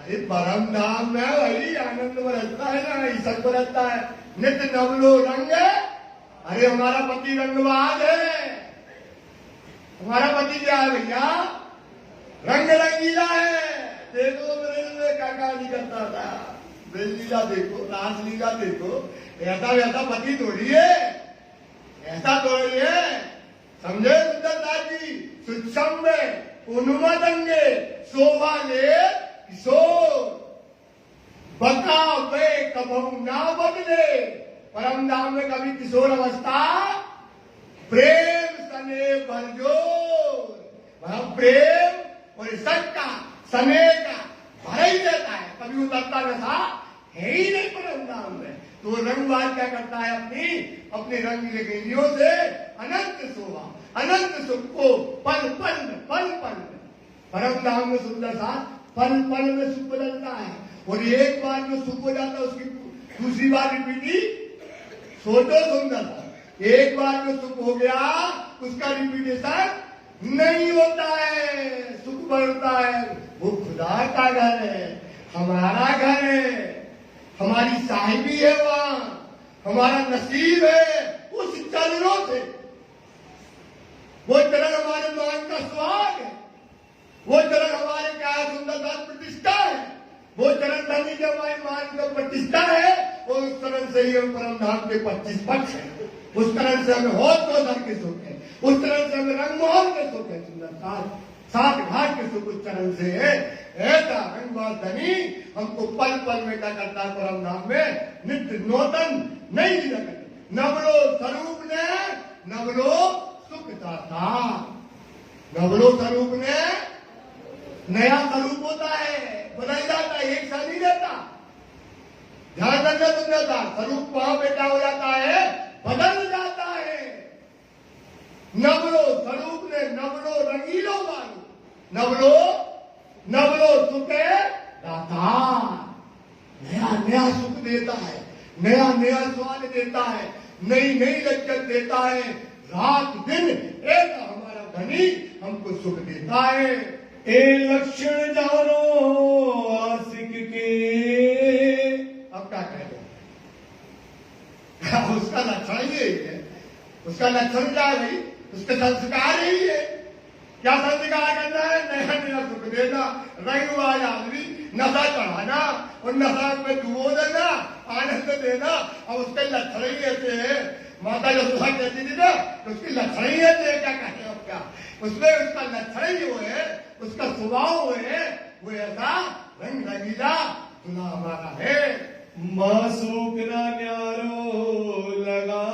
अरे परम धाम में वही आनंद बरसता है ना, ईश्वर बरसता है। नित्य नवलो रंग, अरे हमारा पति रंगबाज है, हमारा पति क्या है भैया, रंग रंगीला है। देखो मेरे काका नहीं करता था, ब्रज लीला देखो, रास लीला देखो, ऐसा वैसा पति थोड़ी है, ऐसा थोड़ी है। समझे सुंदरदास जी, सूक्ष्म में उन्मदंगे शोभा ले किशोर, बका वे कबहू ना बदले। परम धाम में कभी किशोर अवस्था प्रेम सने भरजोर, वह प्रेम और सबका सने का भर ही देता है, कभी उतरता नशा है ही नहीं परम धाम में। तो रंगबाज क्या करता है, अपनी रंग रंगीलियों से अनंत शोभा अनंत सुख को पल पल में परम धाम में सुंदर सा पल में सुख बदलता है। और एक बार जो सुख हो जाता है उसकी दूसरी बार रिपीट, सोचो सुंदर, एक बार जो सुख हो गया उसका रिपीटेशन नहीं होता है, सुख बढ़ता है। वो खुदा का घर है, हमारा घर है, हमारी साहिबी है, वहां हमारा नसीब है। उस चरणों से, वो चरण हमारे मान का सुहाग है, वो चरण हमारे क्या सुंदरता प्रतिष्ठा वो चरण धनी जब मान का प्रतिष्ठा है, और उस चरण से ही हम परम धाम के 25 पक्ष है। उस तरह से हमें होश गोधर के सुख है, उस तरह से हमें रंगमोहन के सुख है, सुंदर सात घाट के सुख उस चरण से है। ऐसा रंगवाद धनी हमको पल पल में क्या करता है, परम धाम में नित्य नूतन नई जगत नवलो स्वरूप ने नवलो सुख दाता। नवलो स्वरूप ने नया स्वरूप होता है, बदल जाता है, एक साथ नहीं रहता। ध्यान रखना सुंदरता, स्वरूप वहां पे क्या हो जाता है, बदल जाता है। नवलो स्वरूप ने नवलो रंगीलो मानो, नवलो सुख दाता। नया नया सुख देता है, नया नया स्वाद देता है, नई नई लज्जत देता है। रात दिन ऐसा हमारा धनी हमको सुख देता है। ए लक्षण जानो आशिक के। अब क्या कहते उसका लक्षण यही है, उसका लक्षण क्या है भाई, उसके संस्कार यही है। क्या संस्कार करना है, नया नया सुख देना, रंगवाज आदमी नशा चढ़ाना और नशा में डुबो देना, आनंद देना। अब उसके लक्षण ही ऐसे है। माता यशोदा कहती थी ना, तो उसकी लक्षण ही ऐसे है। क्या कहते हैं क्या, उसमें उसका लक्षण ही वो है, उसका स्वभाव वो है, वो ऐसा रंग रंगीला सुना हमारा है। मासूक ना न्यारो लगा।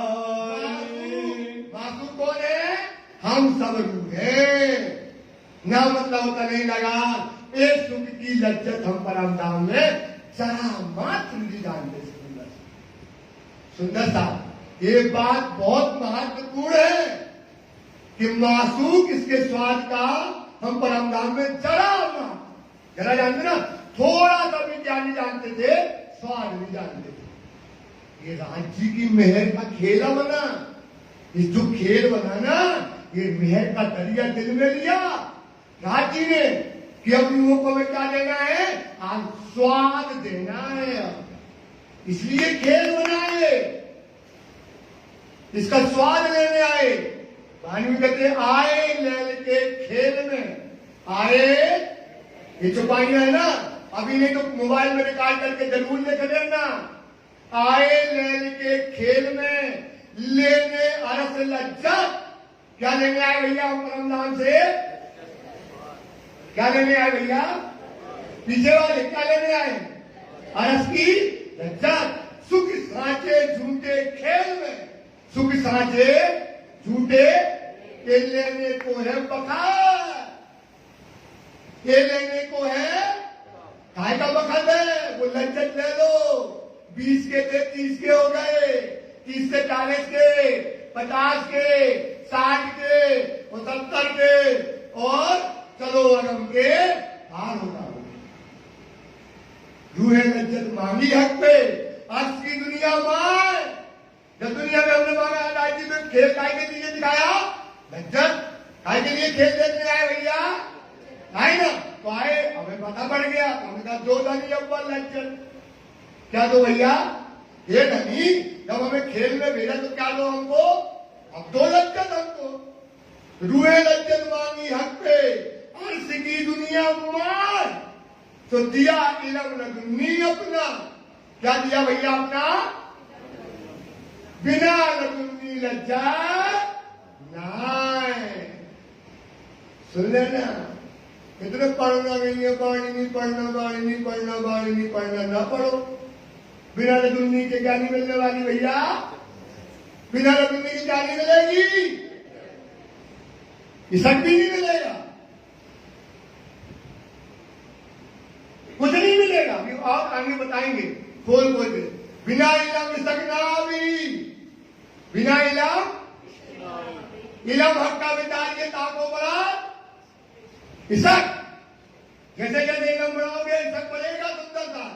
मासूक कौन है, हम सब रूह है। ना मतलब होता नहीं लगा, एक सुख की लज्जत हम परम धाम में जरा मात्र नहीं जानते। सुंदर सा ये बात बहुत महत्वपूर्ण है कि मासूक इसके स्वाद का हम परम धाम में जरा जानते ना, थोड़ा सा भी क्या नहीं जानते थे, स्वाद नहीं जानते थे। ये राज्य की मेहर का खेला बना, ये जो खेल बना ना, ये मेहर का दरिया दिल में लिया राज्य ने कि अब लोगों को हमें क्या देना है, आज स्वाद देना है। इसलिए खेल बनाए, इसका स्वाद लेने आए। कहानी में कहते आए लैल के खेल में आए। ये चौपाइयां है ना, अभी नहीं तो मोबाइल में रिकॉर्ड करके जरूर लेकर देना। आए लैल के खेल में लेने अरस लज्जत। क्या लेने आए भैया हम परम धाम से, क्या लेने आए भैया, पीछे वाले क्या लेने आए, अरस की लज्जत। सुख साँचे झूठे खेल में, सुख साँचे झूठे के लेने को है बखार, ये लेने को है काय का बखत है, वो लज्जत ले लो। 20 के थे 30 के हो गए, 30 से 40 के, 50 के, 60 के और 70 के, और चलो अगम के हार होगा। रूहे लज्जत मांगी हक पे, आज की दुनिया में जब दुनिया में हमने मांगा राज्य में खेल काय के लिए दिखाया, लज्जत काय के लिए खेल देखने आए भैया, आए ना, तो आए हमें पता पड़ गया, हमने कहा दो धनी अव्वल लज्जत। क्या दो भैया, ये धनी जब हमें खेल में भेजा तो क्या दो हमको, अब दो लज्जत हमको। रूहे लज्जत मांगी हक पे, अर्श की दुनिया मार, तो दिया इलम लदुन्नी अपना। क्या दिया भैया अपना, बिना लदुन्नी लज्जा नाय। सुन लेना, कितने पढ़ना नहीं है, बाणी नहीं पढ़ना, बाणी नहीं पढ़ना, बाणी नहीं पढ़ना, ना पढ़ो। बिना लदुन्नी के क्या नहीं मिलने वाली भैया, बिना लदुन्नी की क्या नहीं मिलेगी, इसक भी नहीं मिलेगा, कुछ नहीं मिलेगा। अभी और आगे बताएंगे खोल खोल के। बिना इलम इसक ना भी, बिना इलम इलम हक का विचार के ताको बड़ा इसक। जैसे जैसे इलम बढ़ाओगे इसक बढ़ेगा सुंदर सा।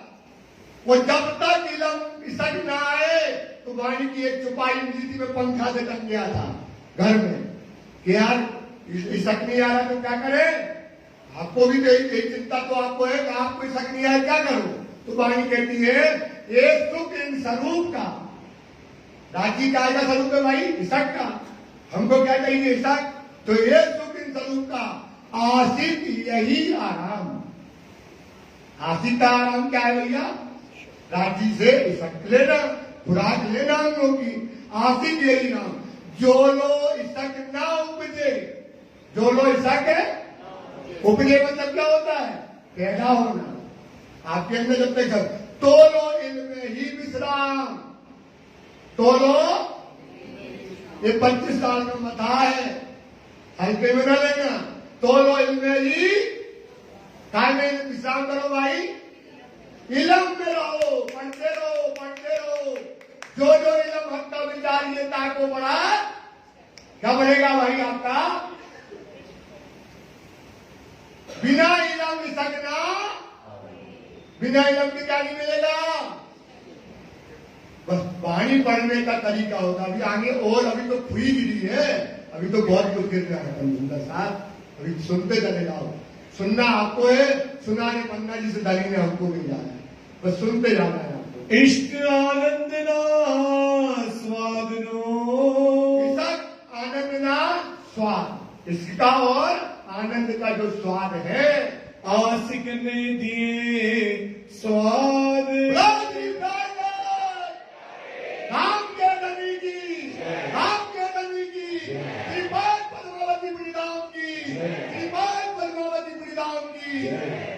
वो जब तक इलम इसक ना आए तो वाणी की एक चुपाई मिली थी, में पंखा से टंग गया था घर में कि यार इसक नहीं आ रहा तो क्या करें। आपको भी यही चिंता तो आपको है कि आपको इसक नहीं आए क्या करो। तो वाणी कहती है ये सुख इन स्वरूप का, राजी का आएगा स्वरूप है भाई इसक का, हमको क्या चाहिए इसक, तो ये सुख इन स्वरूप का आशिक यही आराम। आसिक का आराम क्या है भैया? राजी से इसक लेना, खुराक लेना अंगों की। आसिक यही नाम, जो लो इसक ना उपजे, जो लो इसक है उपजे मतलब क्या होता है? पैदा होना। आपके अंदर जब तक तो लो इनमें ही विश्राम, तो लो, ये 25 साल का मथा है, हल्के में न लेना। तो लो इनमें ही, काय में विश्राम करो भाई, इलम में रहो, पढ़ते रहो, पढ़ते रहो। जो जो इलम हक का विचार ये ताको पढ़ा, क्या बढ़ेगा भाई आपका? बिना इलम सकना, बिना इलम के क्या नहीं मिलेगा? बस वाणी पढ़ने का तरीका होगा। अभी आगे और अभी तो खुई गिरी है, अभी तो बहुत कुछ गिर रहा है तमजिंदर साहब, अभी सुनते चले जाओ। सुनना आपको है, सुनाने पन्ना जी से दाली ने हमको नहीं जाना है, बस सुनते जाना है आपको। इश्क आनंद ना स्वाद नो, इसक आनंद ना स्वाद, इसका और आनंद का जो स्वाद है, आशिक ने दिए स्वाद। राम के नबी की, राम के नबी की, श्रीपाद पद्मावती बुढ़ीराम की, श्रीपाद पद्मावती बुढ़ीराम की,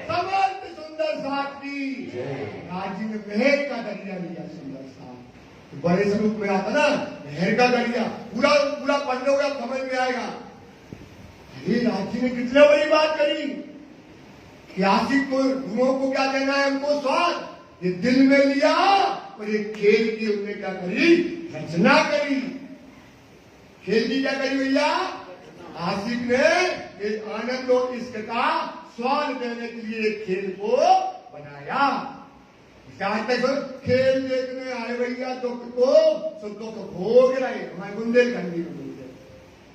समर्थ सुंदर साथ की। राजी में मेहर का दरिया लिया सुंदर साथ, बड़े स्वरूप में आता ना मेहर का दरिया, पूरा पूरा पढ़ने होगा समझ में आएगा। अरे राजी ने कितने बड़ी बात करी कि आशिक को गुणों को क्या देना है हमको? स्वाद। ये दिल में लिया और ये खेल की उन्होंने क्या करी? रचना करी। खेल की क्या करी भैया? आशिक ने ये आनंद और इश्क का स्वाद देने के लिए एक खेल को बनाया। खेल देखने आए भैया दुख को, तो दुख भोग रहे। हमारे बुंदेलखंडी में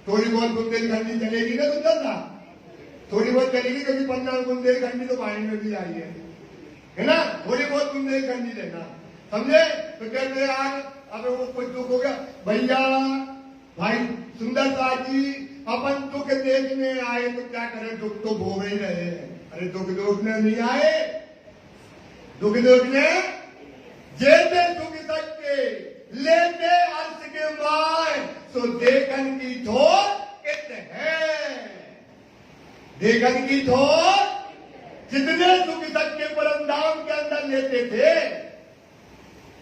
थोड़ी बहुत बुंदेलखंडी चलेगी ना सुंदर सा, थोड़ी बहुत चलेगी, क्योंकि 15 बुंदेलखंडी तो पानी में भी आई है ना? थोड़ी बहुत बुंदेलखंडी लेना, समझे? तो कहते यार अब वो कुछ दुख हो गया भैया, भाई सुंदर सा जी अपन दुख देखने आए तो क्या करें, दुख तो भोग ही रहे हैं। अरे दुख देखने नहीं आए, दुख देखने जेते दुख सकते लेते अर्थ के माए, सो देखन की ठोर कित है, देखन की ठोर। जितने सुख सत्य परम धाम के अंदर लेते थे,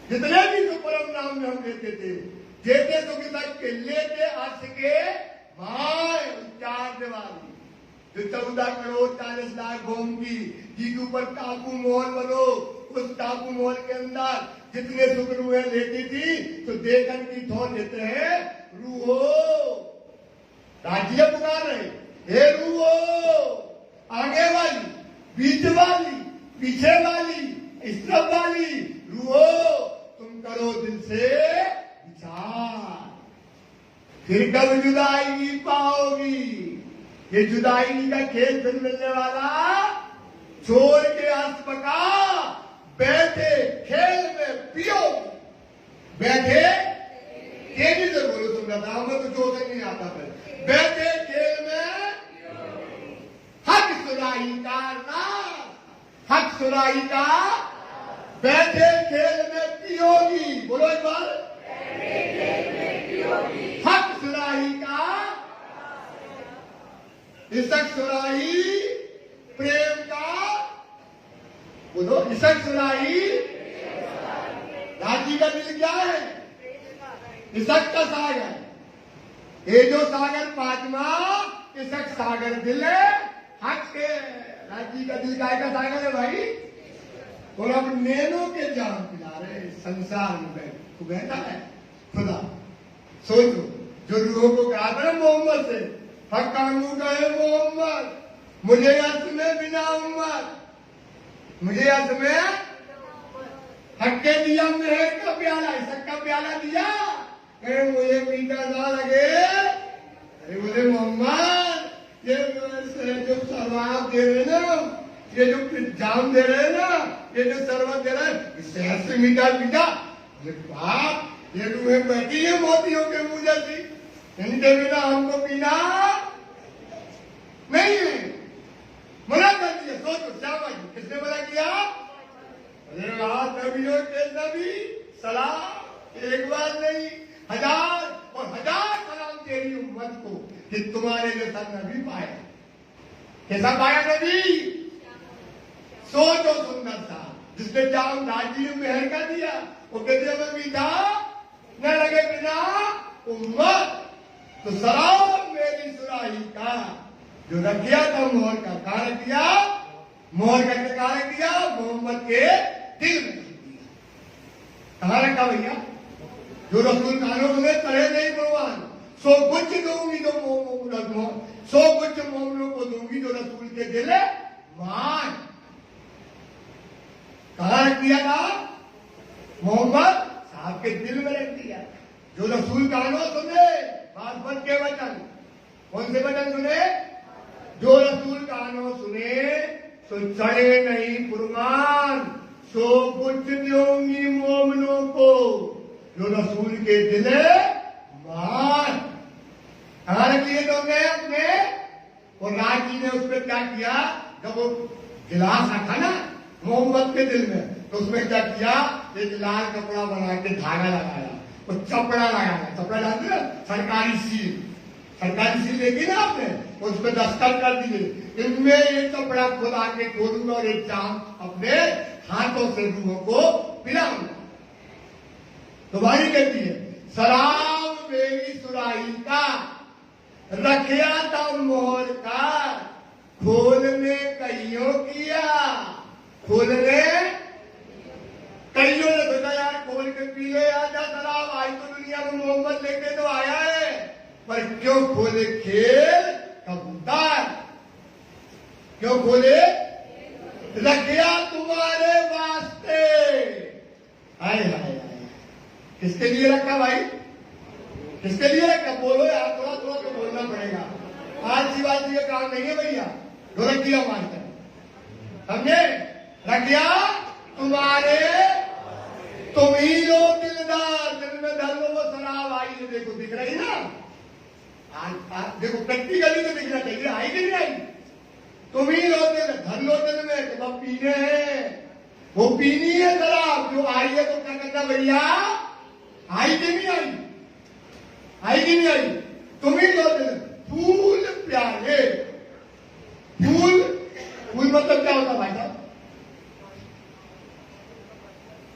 जितने भी सुख परम धाम में हम लेते थे, जेते सुख सत्य लेते अर्थ के माए, उच्चार वाली जो 14 करोड़ 40 लाख भूमि की, जिसके ऊपर टापू मोहल बनो, उस टापू मोहल के अंदर जितने सुख रूहें लेती थी, तो देखन की ठोर लेते हैं रूहो। राज्य पुकार रहे, हे रूहो, आगे वाली, बीच वाली, पीछे वाली, इस तरफ वाली रूहो, तुम करो दिल से विचार, फिर कब जुदाई पाओगी। ये जुदाई का खेल फिर मिलने वाला, छोड़ के हंस पका, बैठे खेल में पियो, बैठे तेजी से बोलो, सुनना था हमें तो जोश नहीं आता था। बैठे खेल में हक सुराही का नाम, हक सुराही का, बैठे खेल में पियोगी, बोलो एक बार, हक सुराही का, इसक सुराही प्रेम का, बोलो इसक सुराही। राजी का दिल क्या है? इसक का सागर, ये जो सागर पांचवा इसक सागर दिल है, हक के। राजी का दिल काय का सागर है भाई? और अब नैनो के जाम पिला रहे संसार में तू बैठा है खुदा। सोचो जो रूहों को कहा था ना मोहम्मद से, हक्कानू कहे मोहम्मद, मुझे यश में बिना उम्मत, मुझे यश में हक्के दिया मेहर का प्याला, इसक का प्याला दिया, कहे मुझे मीठा ना लगे। अरे बोले मोहम्मद, ये जो शराब दे रहे ना, ये जो जाम दे रहे ना, ये जो शरबत दे रहे हैं, शहद से मीठा मीठा। बाप ये रूहें बैठी है मोतियों के मुंह जैसी, इनके बिना हमको पीना नहीं है, मना कर दिया। सोचो शाबाश, किसने मना किया? सलाम एक बार नहीं, हजार और हजार सलाम तेरी उम्मत को कि तुम्हारे जैसा नबी पाया। कैसा पाया नबी? सोचो सुंदर था, जिसने जाम दादी ने मेहर कर दिया, वो कहते में भी था न लगे बिना उम्मत। तो सलाम मेरी सुराही का जो रख दिया था मोहर का, कहा रख दिया? मोहर करके कहा रख दिया? मोहम्मद के दिल में रख दिया। कहा रखा भैया? जो रसूल कानों में करे नहीं भगवान, सो कुछ दूंगी जो सो कुछ मोमनों को दूंगी जो रसूल के दिल मान। कहा रख दिया था? मोहम्मद साहब के दिल में रख दिया। जो रसूल कानों सुने, बात बन के वचन, कौन से वचन सुने? जो रसूल कानों सुने सो चढ़े नहीं फुरमान, सो कुछ दूंगी मोमनों को जो रसूल के दिल मान। कहां रख लिए दोगे अपने? और राज जी ने उस पर क्या किया? जब वो गिलास रखा ना मोहम्मद के दिल में, तो उसमें क्या किया? एक लाल कपड़ा बना के धागा लगाया, वो चपड़ा लगाया। चपड़ा जानते ना, सरकारी सील, सरकारी सील देखी ना आपने, उस पर दस्तखत कर दिए। इनमें ये कपड़ा खुदा के खोलूंगा और एक जाम अपने हाथों से रूहों को पिलाऊंगा। तुम्हारी कहती है सलाम मेरी सुराही का रखिया था मोहर का, खोलने कईयों किया। खोलने कईयों ने सोचा यार खोल के पी ले आजा शराब, आज तो दुनिया में मोहम्मद लेके तो आया है, पर क्यों खोले खेल कबूतर? क्यों खोले? रखिया तुम्हारे वास्ते। हाय हाय हाय, किसके लिए रखा भाई? किसके लिए रखा? बोलो यार, थोड़ा थोड़ा तो बोलना पड़ेगा। आज की बात ये काम नहीं है भैया, जो रख दिया मास्टर, समझे? रखिया तुम्हारे, तुम ही लो दिलदार, दिल में धर लो वो शराब आई है, देखो दिख रही ना? आज देखो प्रैक्टिकली तो दिखना चाहिए, आई कि नहीं आई? तुम ही लो दिल, धर लो दिल में, तुम अब पीने हैं, वो पीनी है शराब जो आई है, तो क्या करना भैया? आई कि नहीं आई? आई कि नहीं आई? तुम ही लो दिल। फूल प्याले, फूल, फूल मतलब क्या होता भाई साहब?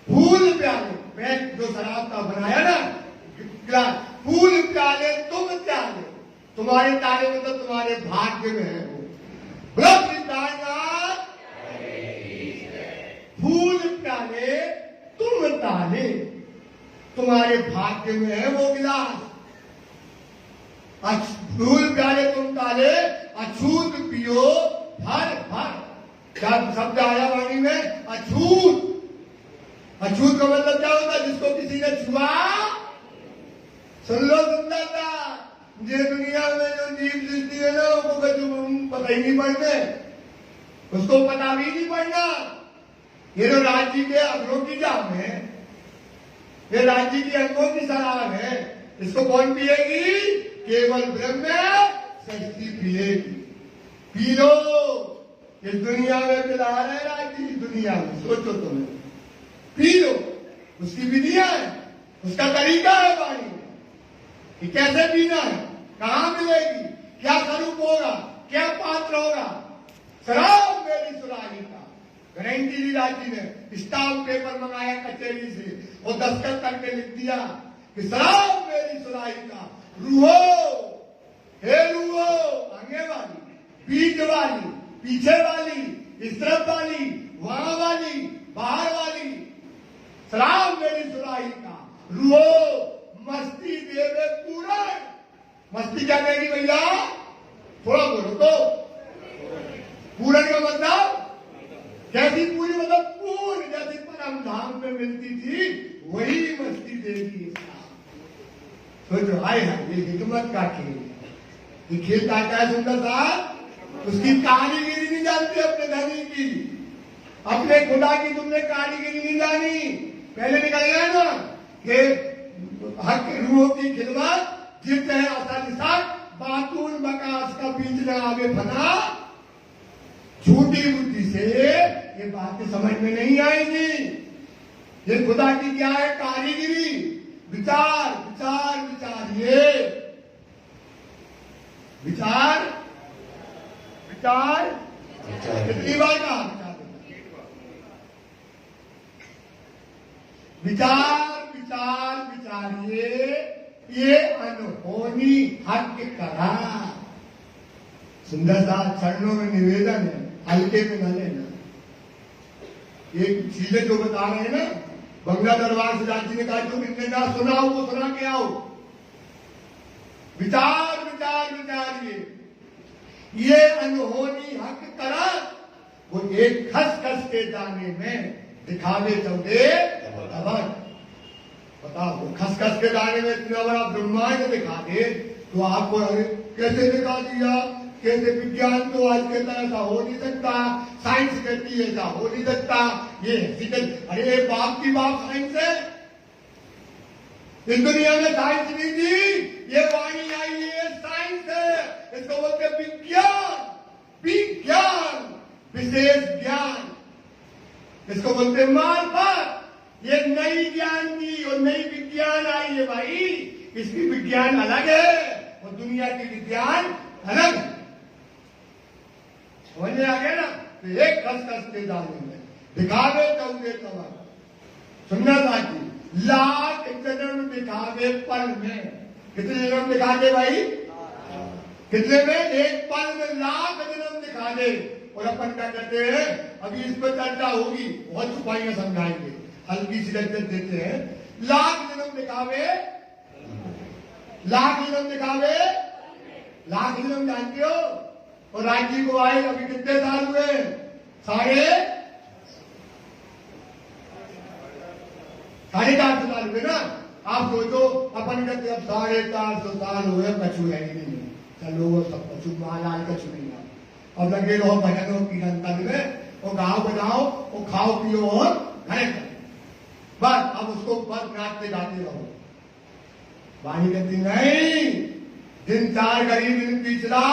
फूल प्याले, मैं जो शराब का बनाया ना गिलास, फूल प्याले तुम प्याले, तुम्हारे ताले मतलब तुम्हारे भाग्य में है वो। फूल प्याले तुम ताले, तुम्हारे भाग्य में है वो गिलास। फूल प्याले तुम ताले, अछूत पियो भर भर। क्या शब्द आया वाणी में? अछूत। अछूत का मतलब क्या होता है? जिसको किसी ने छुआ। सुन लो सुंदरता, ये दुनिया में जो जीव सृष्टि है ना, वो पता ही नहीं पड़ते, उसको पता भी नहीं पड़ना। ये जो राज्य के अंगों की जाम है, ये राज्य की अंगों की शराब है, इसको कौन पिएगी? केवल ब्रह्म सृष्टि पिएगी। पी लो, इस दुनिया में पिला रहे राज्य, इस दुनिया में सोचो तुम्हें, पी लो। उसकी विधियां है, उसका तरीका है वाणी में कि कैसे पीना है, कहां मिलेगी, क्या स्वरूप होगा, क्या पात्र होगा। शराब मेरी सुराही का गारंटी दी राज्य ने, स्टाम्प पेपर मंगाया कचहरी से और दस्तखत करके लिख दिया कि शराब मेरी सुराही का। रूहो, हे रूहो, आगे वाली, पीठ वाली, पीछे वाली, इस तरफ वाली, वहां वाली, बाहर वाली, शराब मेरी सुराही का। रूहो मस्ती देवे पूरण। मस्ती क्या देगी भैया? थोड़ा बोलो तो। पूरण का मतलब कैसी पूरी? मतलब पूर्ण, जैसी परम धाम में मिलती थी वही मस्ती देगी इसका। सोचो, हाय हाय, ये हिकमत का खेल है। ये खेल का क्या है सुंदर साहब? उसकी कारीगिरी नहीं जानते अपने धनी की, अपने खुदा की तुमने कारीगिरी नहीं जानी। पहले निकल गया ना कि हक रूहों की खिदमत जित है असल सक, बातून बकास का बीज न आगे फना। झूठी बुद्धि से ये बातें समझ में नहीं आएंगी। ये खुदा की क्या है कारीगिरी। विचार विचार विचार, ये विचार विचार कितनी बार कहा विचार विचार विचार, ये अनहोनी हक करा। सुंदर सा चरणों में निवेदन है, हल्के में न लेना। ये चीजें जो बता रहे हैं ना, बंगला दरबार से जाती ने कहा जो इतने ना सुना वो सुना के आओ। विचार विचार विचार, ये अनहोनी हक करा। वो एक खस खस के दाने में दिखावे चौदे तबक। बताओ, वो खस खस के दाने में इतना बड़ा ब्रह्मांड दिखा दे तो आपको अरे कैसे दिखा दिया, कैसे विज्ञान तो आज कहता है ऐसा हो नहीं सकता, साइंस कहती है ऐसा हो नहीं सकता, ये अरे बाप की बाप साइंस है। इस दुनिया में साइंस नहीं थी, ये वाणी आई है, साइंस है। इसको बोलते विज्ञान, विज्ञान विशेष ज्ञान, इसको बोलते मार्फत। ये नई ज्ञान की और नई विज्ञान आई है भाई। इसकी विज्ञान अलग है और दुनिया की विज्ञान अलग है। समझ में आ गया ना? तो एक खस खस के दाने में दिखावे चौदे तबक। सुनना साथी, लाख जन्म दिखावे पल में। कितने जन्म दिखा दे भाई? कितने में? एक पल में लाख जन्म दिखा दे। और अपन क्या कहते हैं, अभी इस पर चर्चा होगी, बहुत छुपाइयां समझाएंगे, हल्की सी लज्जत देते हैं। लाख जन्म दिखावे, लाख जन्म दिखावे, लाख जन्म जानते हो? और राज्य को आए अभी कितने साल हुए? 450 साल हुए ना। आप सोचो, अपन कहते अब 450 साल हुए, कछु है ही नहीं। चलो वो सब कछु महालाल कछु नहीं। अब लगे रहो भजनों कीर्तन में, वो गाओ बजाओ, वो खाओ पियो और घरे करो बस। अब उसको बस नाचते गाते रहो। वाणी कहती नहीं, दिन 4 घड़ी दिन पिछला,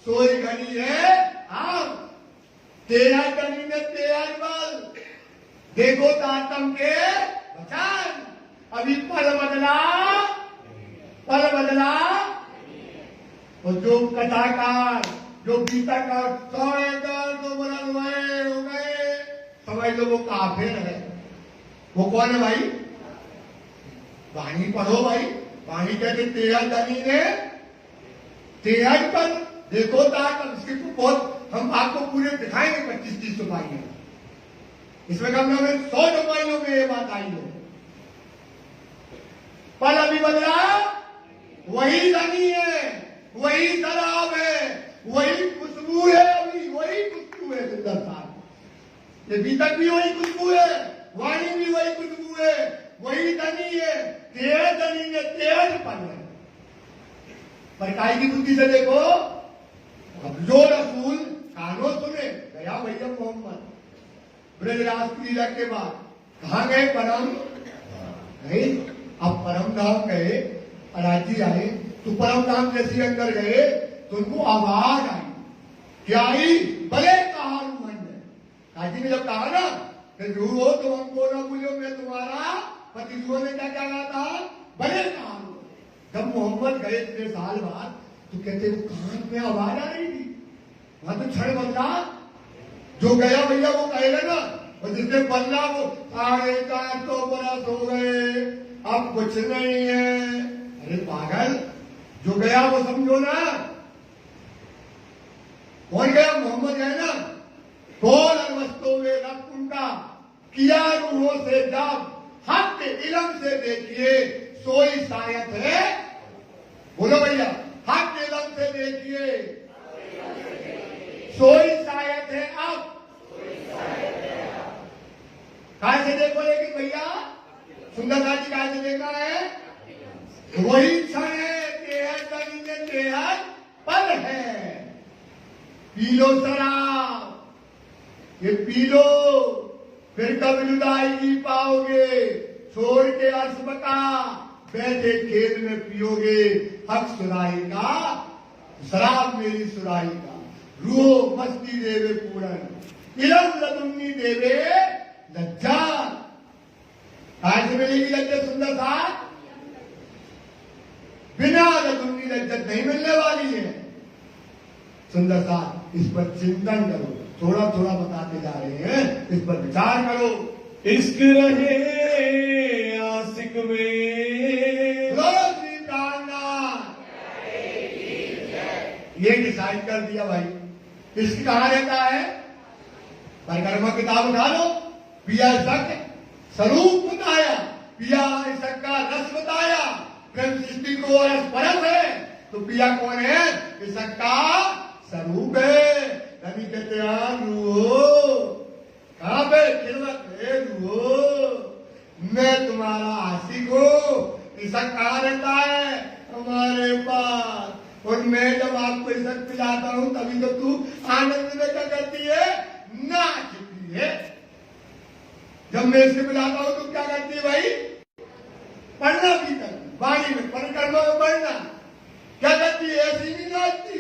सोई घड़ी है अब। 13 घड़ी में 13 बल, देखो तातम के वचन। अभी पल बदला, पल बदला। और जो कथाकार, जो गीता का 100 बरस हो गए, समझ लो वो काफिर है। वो कौन है भाई? वाणी पढ़ो भाई। वाणी कहते 13 धनी ने 13 पर देखो ताकत। इसकी तो बहुत हम आपको पूरे दिखाएंगे 25-30 चौपाइयां। इसमें कम से कम 100 चौपाइयों में ये बात आई है। पल अभी बदला, वही धनी है, वही शराब है, वही खुशबू है, अभी वही खुशबू है। सुंदर साहब, ये गीतक भी वही खुशबू है, वाणी भी वही खुशबू है, वही धनी है। 13 धनी ने 13 पल है। पर काय की बुद्धि से देखो, अब जो रसूल कानों सुने गया भैया मोहम्मद ब्रजराज की लीला के बाद कहा गए? परम गए। अब परम धाम गए, अराजी आए तो परम धाम जैसे अंदर गए तो उनको आवाज आई। क्या आई? भले कहा मन में। काजी ने जब कहा ना कि रू हो तो हमको ना भूलो, मैं तुम्हारा पति। ने क्या क्या कहा था? भले कहा। जब मोहम्मद गए इतने साल बाद तो कहते वो कान में आवाज आ रही थी। वहां तो क्षण बदला। जो गया भैया वो कहेगा ना, और जिसने बदला वो 450 बरस हो गए, अब कुछ नहीं है। अरे पागल, जो गया वो समझो ना। कौन गया? मोहम्मद गए ना। कौन अनवस्तों में रब उनका किया रूहों से जब हक इलम से देखिए सोई शायद है। बोलो भैया, हक इलम से देखिए सोई शायद है। अब कहा से देखो, लेकिन भैया सुंदर दास जी कहा से देखा है? वही क्षण है, 13 पल है। पी लो शराब, ये पी लो, फिर कब जुदाई पाओगे। छोड़ के अर्श बका, बैठे खेत में पियोगे हक सुराही का, शराब मेरी सुराही का। रूह मस्ती देवे पूरन, इलम लदुन्नी देवे लज्जा। आज मिलेगी लज्जत सुंदर साथ, बिना लदुनी लज्जत नहीं मिलने वाली है। सुंदर साथ, इस पर चिंतन करो, थोड़ा थोड़ा बताते जा रहे हैं, इस पर विचार करो। इश्क रहे आशिक में, श्री प्राणनाथ, ये डिसाइड कर दिया भाई। इश्क कहाँ रहता है? परिक्रमा किताब उठा लो, पिया इश्क स्वरूप बताया, पिया इश्क का रस बताया, प्रेम सृष्टि को रस परस है, तो पिया कौन है? इश्क का स्वरूप है। नबी कहते हैं रूहो, कहां पे खिलवत है रूहो, मैं तुम्हारा आशिक हूं। इश्क कहां रहता है? हमारे पास। और मैं जब आपको इश्क पिलाता हूं तभी तो तू आनंद में क्या करती है? नाचती है। जब मैं इससे पिलाता हूं तो क्या करती है भाई? पढ़ना भी कर, वाणी में परिक्रमा में पढ़ना। क्या करती है? ऐसी नहीं नाचती,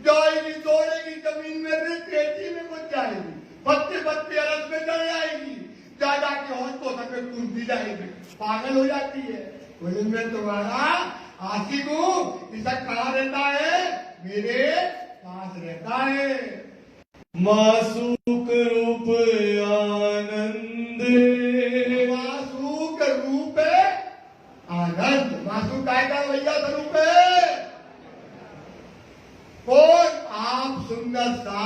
जाएगी दौड़ेगी जमीन में, रेती में कुछ जाएगी, पत्ते पत्ते अलग में चढ़ जाएगी, दादा के होश को सके कूदती जाएगी, पागल हो जाती है। बोले मैं तुम्हारा आशिक हूं। इसा कहाँ रहता है? मेरे पास रहता है। मासूक रूप आनंद, मासूक रूप आनंद। मासूक काय का भैया स्वरूप है? कौन? आप सुंदर सा।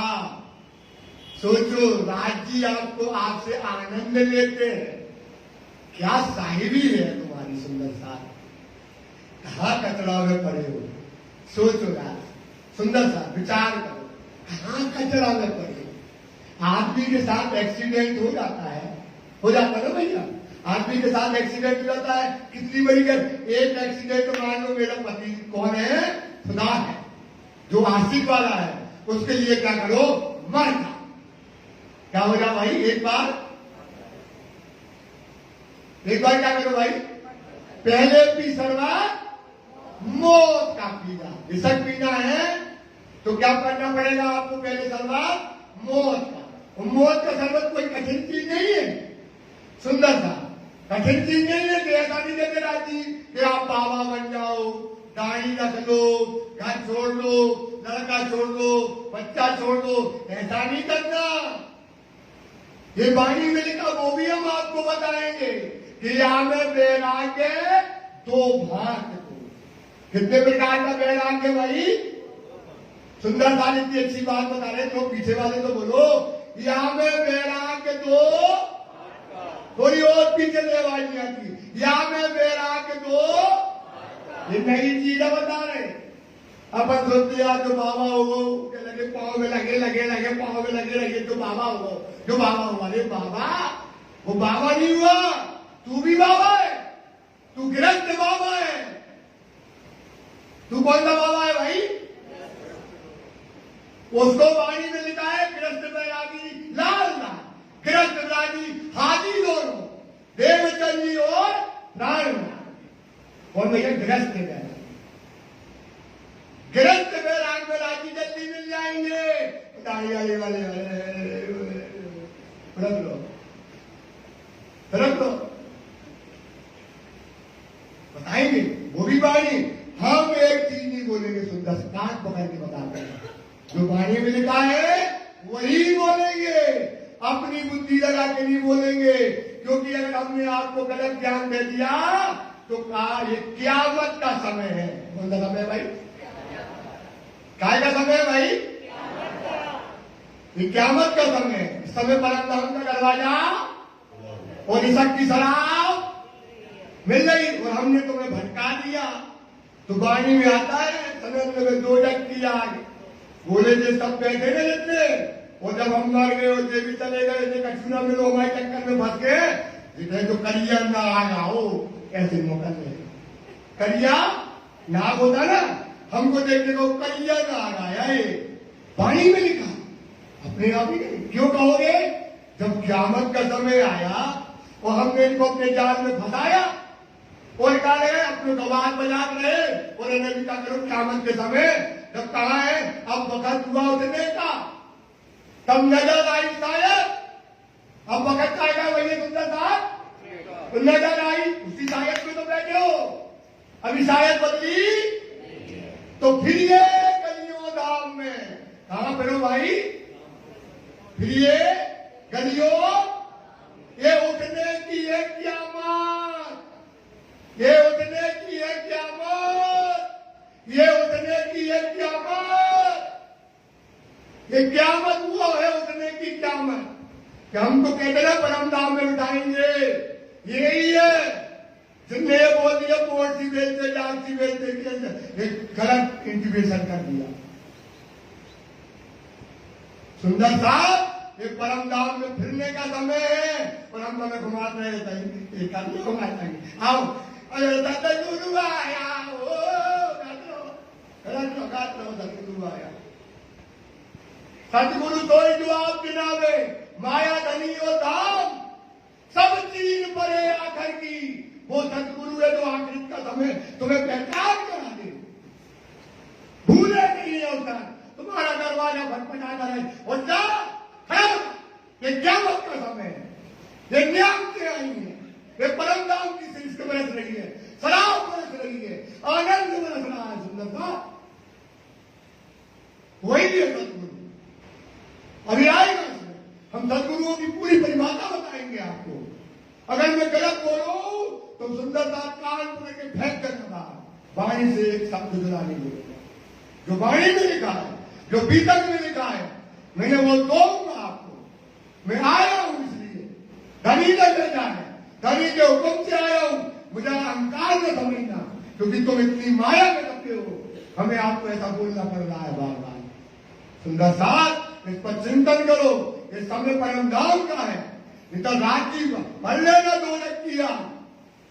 सोचो, राज्य आपको आपसे आनंद लेते हैं, क्या साहिबी है तुम्हारी सुंदर सा। कहाँ कचरा में पड़े हो? सोचो यार, सुंदर सा विचार करो, कहाँ कचरा में पड़े हो? आदमी के साथ एक्सीडेंट हो जाता है, हो जाता है ना भैया? आदमी के साथ एक्सीडेंट हो जाता है, कितनी बड़ी एक एक्सीडेंट मान लो, मेरा पति कौन है? खुदा है, जो आशिक वाला है, उसके लिए क्या करो? मर जा। क्या हो जा भाई? एक बार क्या करो भाई? पहले पी शरबत, मौत का पीना। इशक पीना है तो क्या करना पड़ेगा आपको? पहले शरबत, मौत का। और मौत का शरबत कोई कठिन चीज नहीं है, सुंदर सा कठिन चीज नहीं है। ऐसा नहीं देते राजी कि आप बाबा बन जाओ, दाढ़ी रख लो, घर छोड़ लो, लड़का छोड़ दो, बच्चा छोड़ दो, ऐसा नहीं करना। ये वाणी में लिखा, वो भी हम आपको बताएंगे कि यहाँ में वैराग्य दो भाग को। कितने प्रकार का वैराग्य भाई? सुंदर साल इतनी अच्छी बात बता रहे, तो पीछे वाले तो बोलो, यहाँ में वैराग्य दो, थोड़ी और पीछे ले आवाज आती, यहाँ में वैराग्य दो, ये नई चीजें बता रहे। अपन सोचते यार जो बाबा हो लगे पाँव में लगे पाँव में लगे जो बाबा हो। अरे बाबा, वो बाबा नहीं हुआ, तू भी बाबा है, तू गृहस्थ बाबा है। तू कौन सा बाबा है भाई? उसको वाणी में लिखा है गृहस्थ बैरागी लाल लाल, गृहस्थ बैरागी हाथी दोनों, देवचंदी और प्राण। और भैया गृहस्थ बैरागी, गृहस्थ बैराग में राजी जल्दी मिल जाएंगे। दाढ़ी वाले रख लो बताएंगे वो भी वाणी। हम एक चीज नहीं बोलेंगे, सुंदर से कान पकड़ के बताते हैं, जो वाणी में लिखा है वही बोलेंगे, अपनी बुद्धि लगा के नहीं बोलेंगे। क्योंकि अगर हमने आपको गलत ज्ञान दे दिया तो कहा ये क़यामत का समय है। कौन सा समय भाई? काय का समय है भाई? ये क़यामत का समय है। इस समय परम धाम का दरवाजा और इशक की शराब मिल गई और हमने तुम्हें भटका दिया। तो वाणी में आता है समय में दो जग की आग, बोले जे सब बैठे न जितने, और जब हम मर गए और जे भी चले गए, जे कछुना मिलो हमारे चक्कर में फंस गए, जितने तो करिया नाग आओ ऐसे मौका ले। करिया नाग होता ना, हमको देखने को करिया नाग आया है, वाणी में लिखा, अपने आप ही। क्यों कहोगे? जब क़यामत का समय आया और हमने इनको अपने जाल में फंसाया और कहा रहे अपने गवार बजात रहे और इन्हें भी क्या करो क़यामत के समय जब कहा है अब वक्त हुआ उठने का, तब नजर आई शायद। अब वक्त आएगा वही सुंदर साहब, नजर फिरो भाई, फिर ये गलियों, ये उठने की है क़यामत, ये उठने की है क़यामत, ये उठने की है क़यामत। ये क़यामत वो है उठने की क़यामत कि हम तो कहते ना परम धाम में उठाएंगे, यही है। जिनने ये बोल दिया पोर्ट सी बेचते, डाक सी बेचते, एक गलत इंटीमेशन कर दिया। सुंदर साहब, ये परम धाम में फिरने का समय है और हम तुम्हें घुमाते रहते हैं। आओ, अरे सतगुरु आया, ओ सतगुरु आया। सतगुरु तो ही जो आप गिनावे, माया धनी और धाम सब चीज परे आखिर की, वो सतगुरु है जो आखिर का समय तुम्हें पहचान करा दे, भूले नहीं होता। तुम्हारा दरवाजा खटखटाता रहे और जा खड़ा, ये क़यामत का समय है, ये न्याम से आई है, ये परम धाम की सिल्क बरस रही है, शराब बरस रही है, आनंद बरस रहा है। सुंदरता वही है सतगुरु, अभी आएगा इसमें। हम सतगुरुओं की पूरी परिभाषा बताएंगे आपको। अगर मैं गलत बोलूं तो सुंदरता कान पूरे के फेंक कर वाणी से एक शब्द जुड़ा नहीं बोलेगा। जो वाणी में लिखा है, जो बीतक में लिखा है, मैंने वो दूंगा आपको। मैं आया हूं इसलिए, धनी ने भेजा है, धनी के हुक्म से आया हूं। मुझे अहंकार में समझना, क्योंकि तुम इतनी माया में रखते हो, हमें आपको ऐसा बोलना पड़ रहा है बार बार। सुंदर साथ इस पर चिंतन करो, ये समय परम धाम का है। नहीं तो राजी भर लेना 2 लख किया,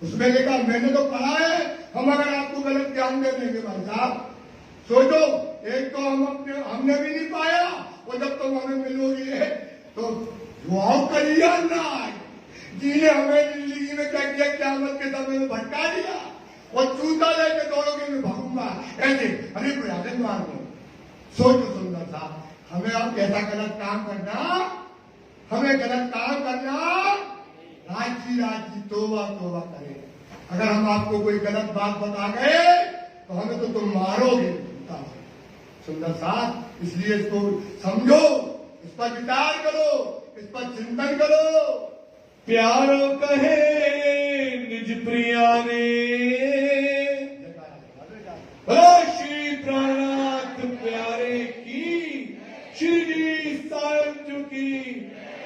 उसमें लेकर मैंने तो पढ़ा है। हम अगर आपको गलत ज्ञान दे देंगे भाई साहब, सोचो, एक तो हमने भी नहीं पाया, और जब तुम हमें मिलोगे तो वो करिया ना आए, जिन्हें हमें जिंदगी में क्या किया, क़यामत के समय में भटका दिया, और जूता लेके दौड़ोगे मैं भागूंगा ऐसे, अरे कोई आगे मार दो। सोचो सुंदर साहब, हमें आप ऐसा गलत काम करना, हमें गलत काम करना, राजी तोबा तोबा करे। अगर हम आपको कोई गलत बात बता गए तो हमें तो तुम मारोगे। सुंदर साहब, इसलिए इसको समझो, इस पर विचार करो, इस पर चिंतन करो। प्यारो कहे निज प्रिया ने, श्री प्राणात प्यारे की, श्री जी सायं चुकी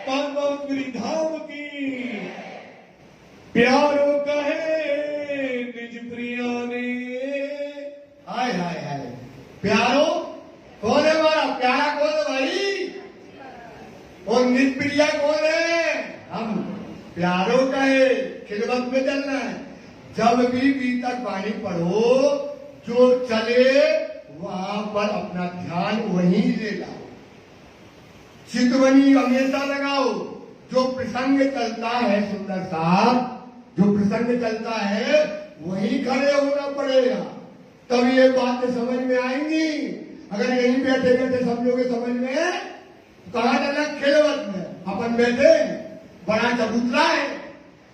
परम धाम की। प्यारो कहे निज प्रिया ने, हाय हाय हाय, प्यारो कौन है? हमारा प्यारा कौन है भाई? और निज प्रिया कौन है? हम। प्यारो कहे खिदमत में चलना है। जब भी बीतक वाणी पढ़ो, जो चले वहां पर अपना ध्यान वहीं ले लाओ, चितवनी हमेशा लगाओ। जो प्रसंग चलता है सुंदर साहब, जो प्रसंग चलता है वहीं खड़े होना पड़ेगा, तब ये बातें समझ में आएंगी। अगर यहीं बैठे बैठे समझोगे समझ में, कहा जाना खिलवत में अपन बैठे, बड़ा चबूतरा है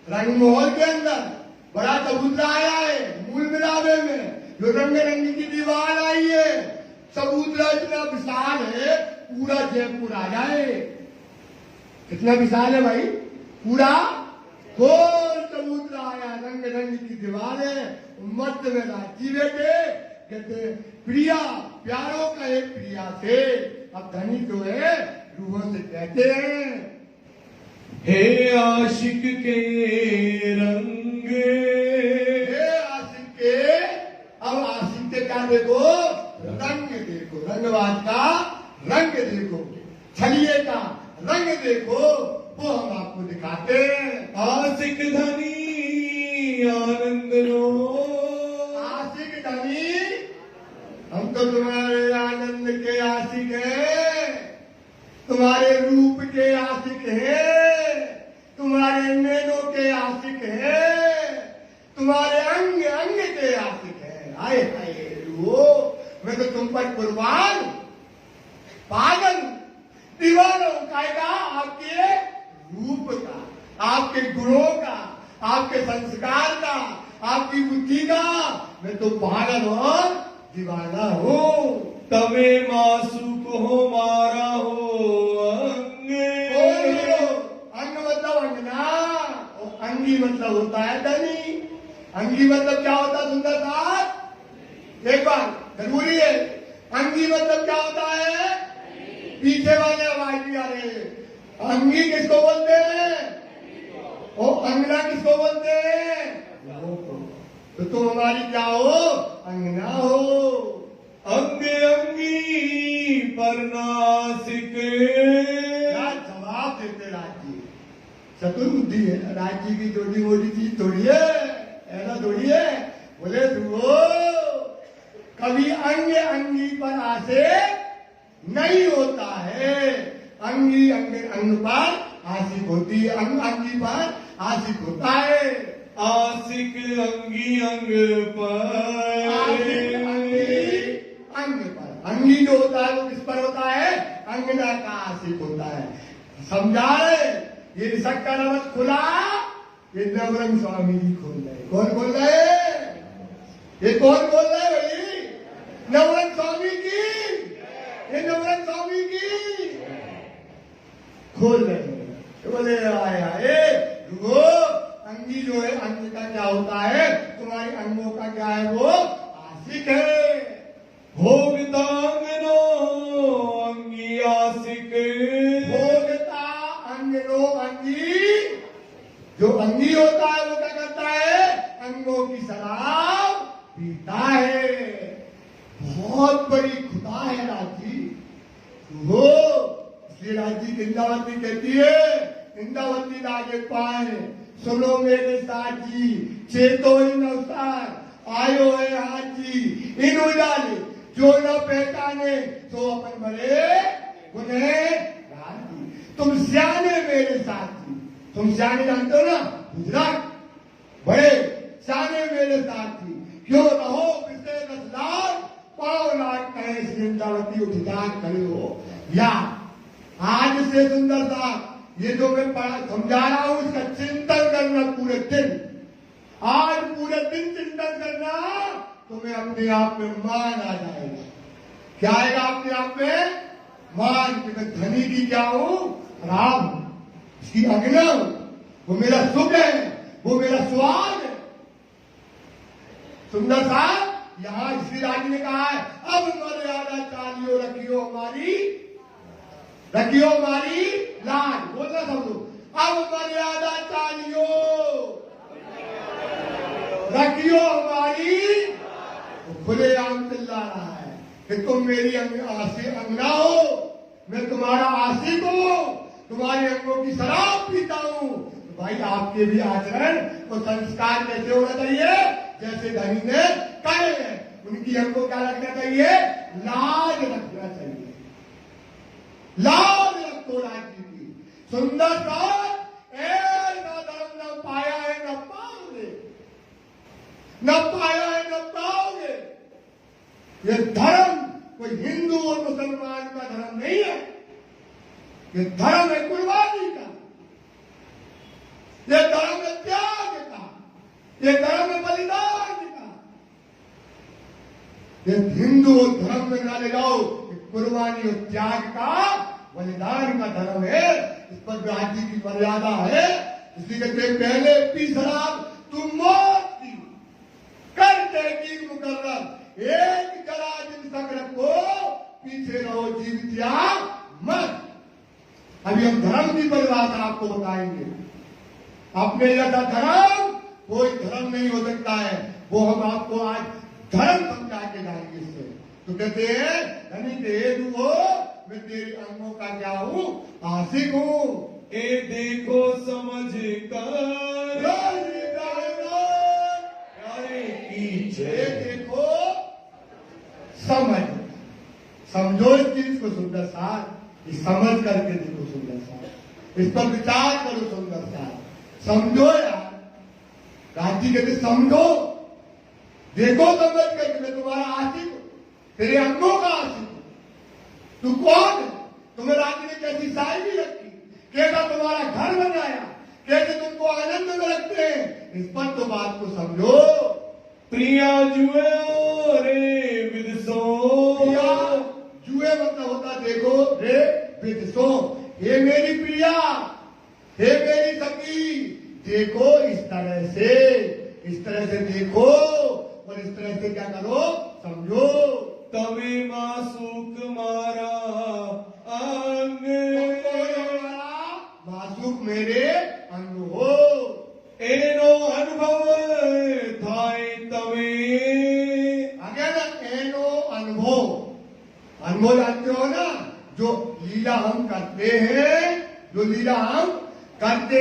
रंगमहल के अंदर, बड़ा चबूतरा आया है मूल मिलावे में, जो रंग रंगी की दीवार आई है। चबूतरा इतना विशाल है, पूरा जयपुर आ जाए। कितना विशाल है भाई? पूरा गोल चबूतरा आया, रंग रंग की दीवार है, मध्य में राजी बैठे, कहते प्रिया, प्यारों का एक प्रिया से। अब धनी जो है रूहों से कहते हैं, हे आशिक के रंग, हे आशिक के। अब आशिक के क्या देखो? रंग देखो, रंगवाज का रंग देखो, छलिए का रंग देखो, वो हम आपको दिखाते हैं। आशिक धनी आनंद लो, आशिक धनी, हम तो तुम्हारे आनंद के आशिक हैं, तुम्हारे रूप के आशिक हैं, तुम्हारे नैनों के आशिक हैं, तुम्हारे अंग अंग के आशिक हैं। आए हाय वो, मैं तो तुम पर कुर्बान, पागल, दीवाना कायदा आपके रूप का, आपके गुणों का, आपके संस्कार का, आपकी बुद्धि का। मैं तो पागल और दीवाना हूँ। तमे मासू को को मारा हो अंग। अंग मतलब अंगना, और अंगी मतलब होता है धनी। अंगी मतलब क्या होता है सुंदर साथ? एक बार जरूरी है। अंगी मतलब क्या होता है? पीछे वाले आवाज भी आ रहे हैं। अंगी किसको बोलते हैं? और अंगना किसको बोलते हैं? तो तुम हमारी क्या हो? अंगना हो। अंग अंगी पर नासिक। क्या जवाब देते राजी? चतुर बुद्धि है राजी की, छोटी मोटी चीज थोड़ी है, ऐसा थोड़ी है। बोले सुनो, कभी अंग अंगी पर आशिक नहीं होता है। अंगी अंग पर आशिक होती है, अंग अंगी पर आशिक होता है। आशिक अंगी अंग पर। आशिक अंगी अंग पर। अंगी जो होता है वो किस पर होता है? अंगना का आशिक होता है। समझा रहे? ये ऋषभ का नमक खुला, ये नवरंग स्वामी जी खोल रहे। कौन खोल रहे? ये कौन खोल रहे भाई? नवरंग स्वामी की। ये नवरंग स्वामी की खोल रहे हैं। तो बोले आया रुको, अंगी जो है अंग का क्या होता है? तुम्हारे अंगों का क्या है? वो आशिक है। भोगता अंगनो अंगी आशिक। भोगता अंगनो अंगी। जो अंगी होता है वो क्या करता है? अंगों की शराब पीता है। बहुत बड़ी खुदा है राजी वो। इसलिए राजी इंद्रावती कहती है, इंद्रावती लागे पाए सुनो मेरे साथी, चेतो इन अवतार आयो है हाजी। इन उजाले जो न पहचाने तो अपन बड़े उन्हें राजी। तुम सियाने मेरे साथी, तुम सियाने जानते हो ना, गुजरात बड़े सियाने मेरे साथी। क्यों रहो पिछले 10 लाख पाव लाख कहे इंद्रावती उठा खड़े हो। या आज से सुंदर सा ये जो मैं समझा रहा हूं इसका चिंतन करना पूरे दिन। आज पूरे दिन चिंतन करना, तुम्हें अपने आप में मान आ जाएगा। क्या आएगा अपने आप में? मान कि मैं धनी की क्या हूं? खराब हूं, इसकी अग्नि हूं। वो मेरा सुख है, वो मेरा स्वाद है। सुंदर सा यहां श्री राजी ने कहा है, अब मर्यादा चालियो रखियो हमारी, रखियो हमारी लाज। बोलना सब लोग, अब मर्यादा चालियो रखियो हमारी। खुलेआम चिल्ला रहा है कि तुम मेरी अंगना हो, मैं तुम्हारा आशिक हूं, तुम्हारे अंगों की शराब पीता हूं। तो भाई आपके भी आचरण और संस्कार कैसे होना चाहिए? जैसे धनी ने कहे हैं, उनकी हमको क्या रखना चाहिए? लाज रखना चाहिए। लाज रखो राज्य की। सुंदर सा न धर्म न पाया है न पाओगे, न पाया है न पाओगे। ये धर्म कोई हिंदू और मुसलमान का धर्म नहीं है, ये धर्म है कुर्बानी का, ये धर्म है त्याग का, ये धर्म है बलिदान का। ये हिंदू धर्म में ना ले जाओ, कुर्बानी और त्याग का, बलिदान का धर्म है। इस पर राज्य की मर्यादा है। इसी के पहले पी शराब तुम मौत की कर देगी मुकर्रर, एक जरा दिन तक रखो, पीछे रहो जीवित या मत। अभी हम धर्म की परिभाषा आपको बताएंगे। अपने जैसा धर्म कोई धर्म नहीं हो सकता है, वो हम आपको आज धर्म समझा के जाएंगे। इससे तो कहते हैं धनी तेज हो, मैं तेरे अंगों का क्या हूं? आशिक हूं। ए देखो समझ कर प्यारे कीजिए। देखो समझ, समझो इस चीज को सुंदर सा, समझ करके देखो सुंदर सा, इस पर विचार करो सुंदर सा, समझो यार। राजी कहते समझो, देखो समझ करके मैं तुम्हारा आशिक हूं, तेरे अंगों का आशिक हूं। तू कौन है? तुम्हें राजी ने कैसी शायरी रखी, कैसा तुम्हारा घर बनाया, कैसे तुमको आनंद में रखते हैं, इस पर तो बात को समझो। प्रिया जुए रे विदसो, प्रिया जुए मतलब होता देखो रे विदसो, हे मेरी प्रिया, हे मेरी सखी, देखो इस तरह से देखो और इस तरह से क्या करो, समझो। તમે માસુક મારા અંગ मासूक मेरे अंग हो, એનો અનુભવ થાય તમે आगे ना एनो अनुभव जानते हो ना, जो लीला हम करते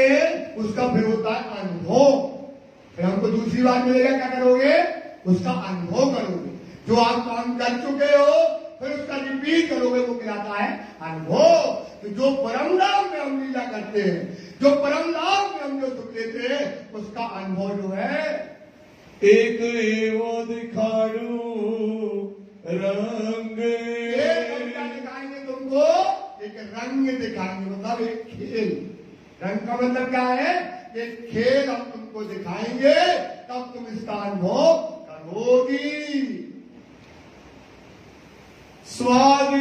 हैं उसका फिर होता है अनुभव। फिर हमको दूसरी बात मिलेगा, क्या करोगे, उसका अनुभव करोगे। जो आप काम कर चुके हो फिर उसका रिपीट करोगे, वो कहलाता है अनुभव। तो जो परम धाम में हम लीला करते हैं, जो परम धाम में हम जो सुख लेते हैं, उसका अनुभव जो है એક એવો દેખાડું રંગ हम क्या दिखाएंगे तुमको, एक रंग दिखाएंगे, मतलब एक खेल। रंग का मतलब क्या है, एक खेल हम तुमको दिखाएंगे, तब तुम इसका अनुभव करोगी। સ્વાદ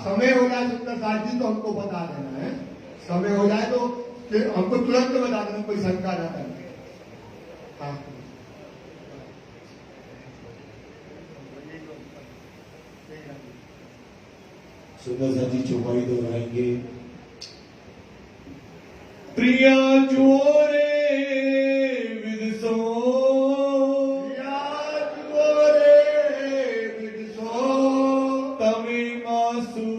समय हो जाए सुंदर साथ जी तो हमको बता देना है, समय हो जाए तो हमको तुरंत बता देना, कोई शंका ना करना। हाँ। सुंदर साथी चौपाई दोहराएंगे। પ્રિયા જોરે વિદસો તમે માસુ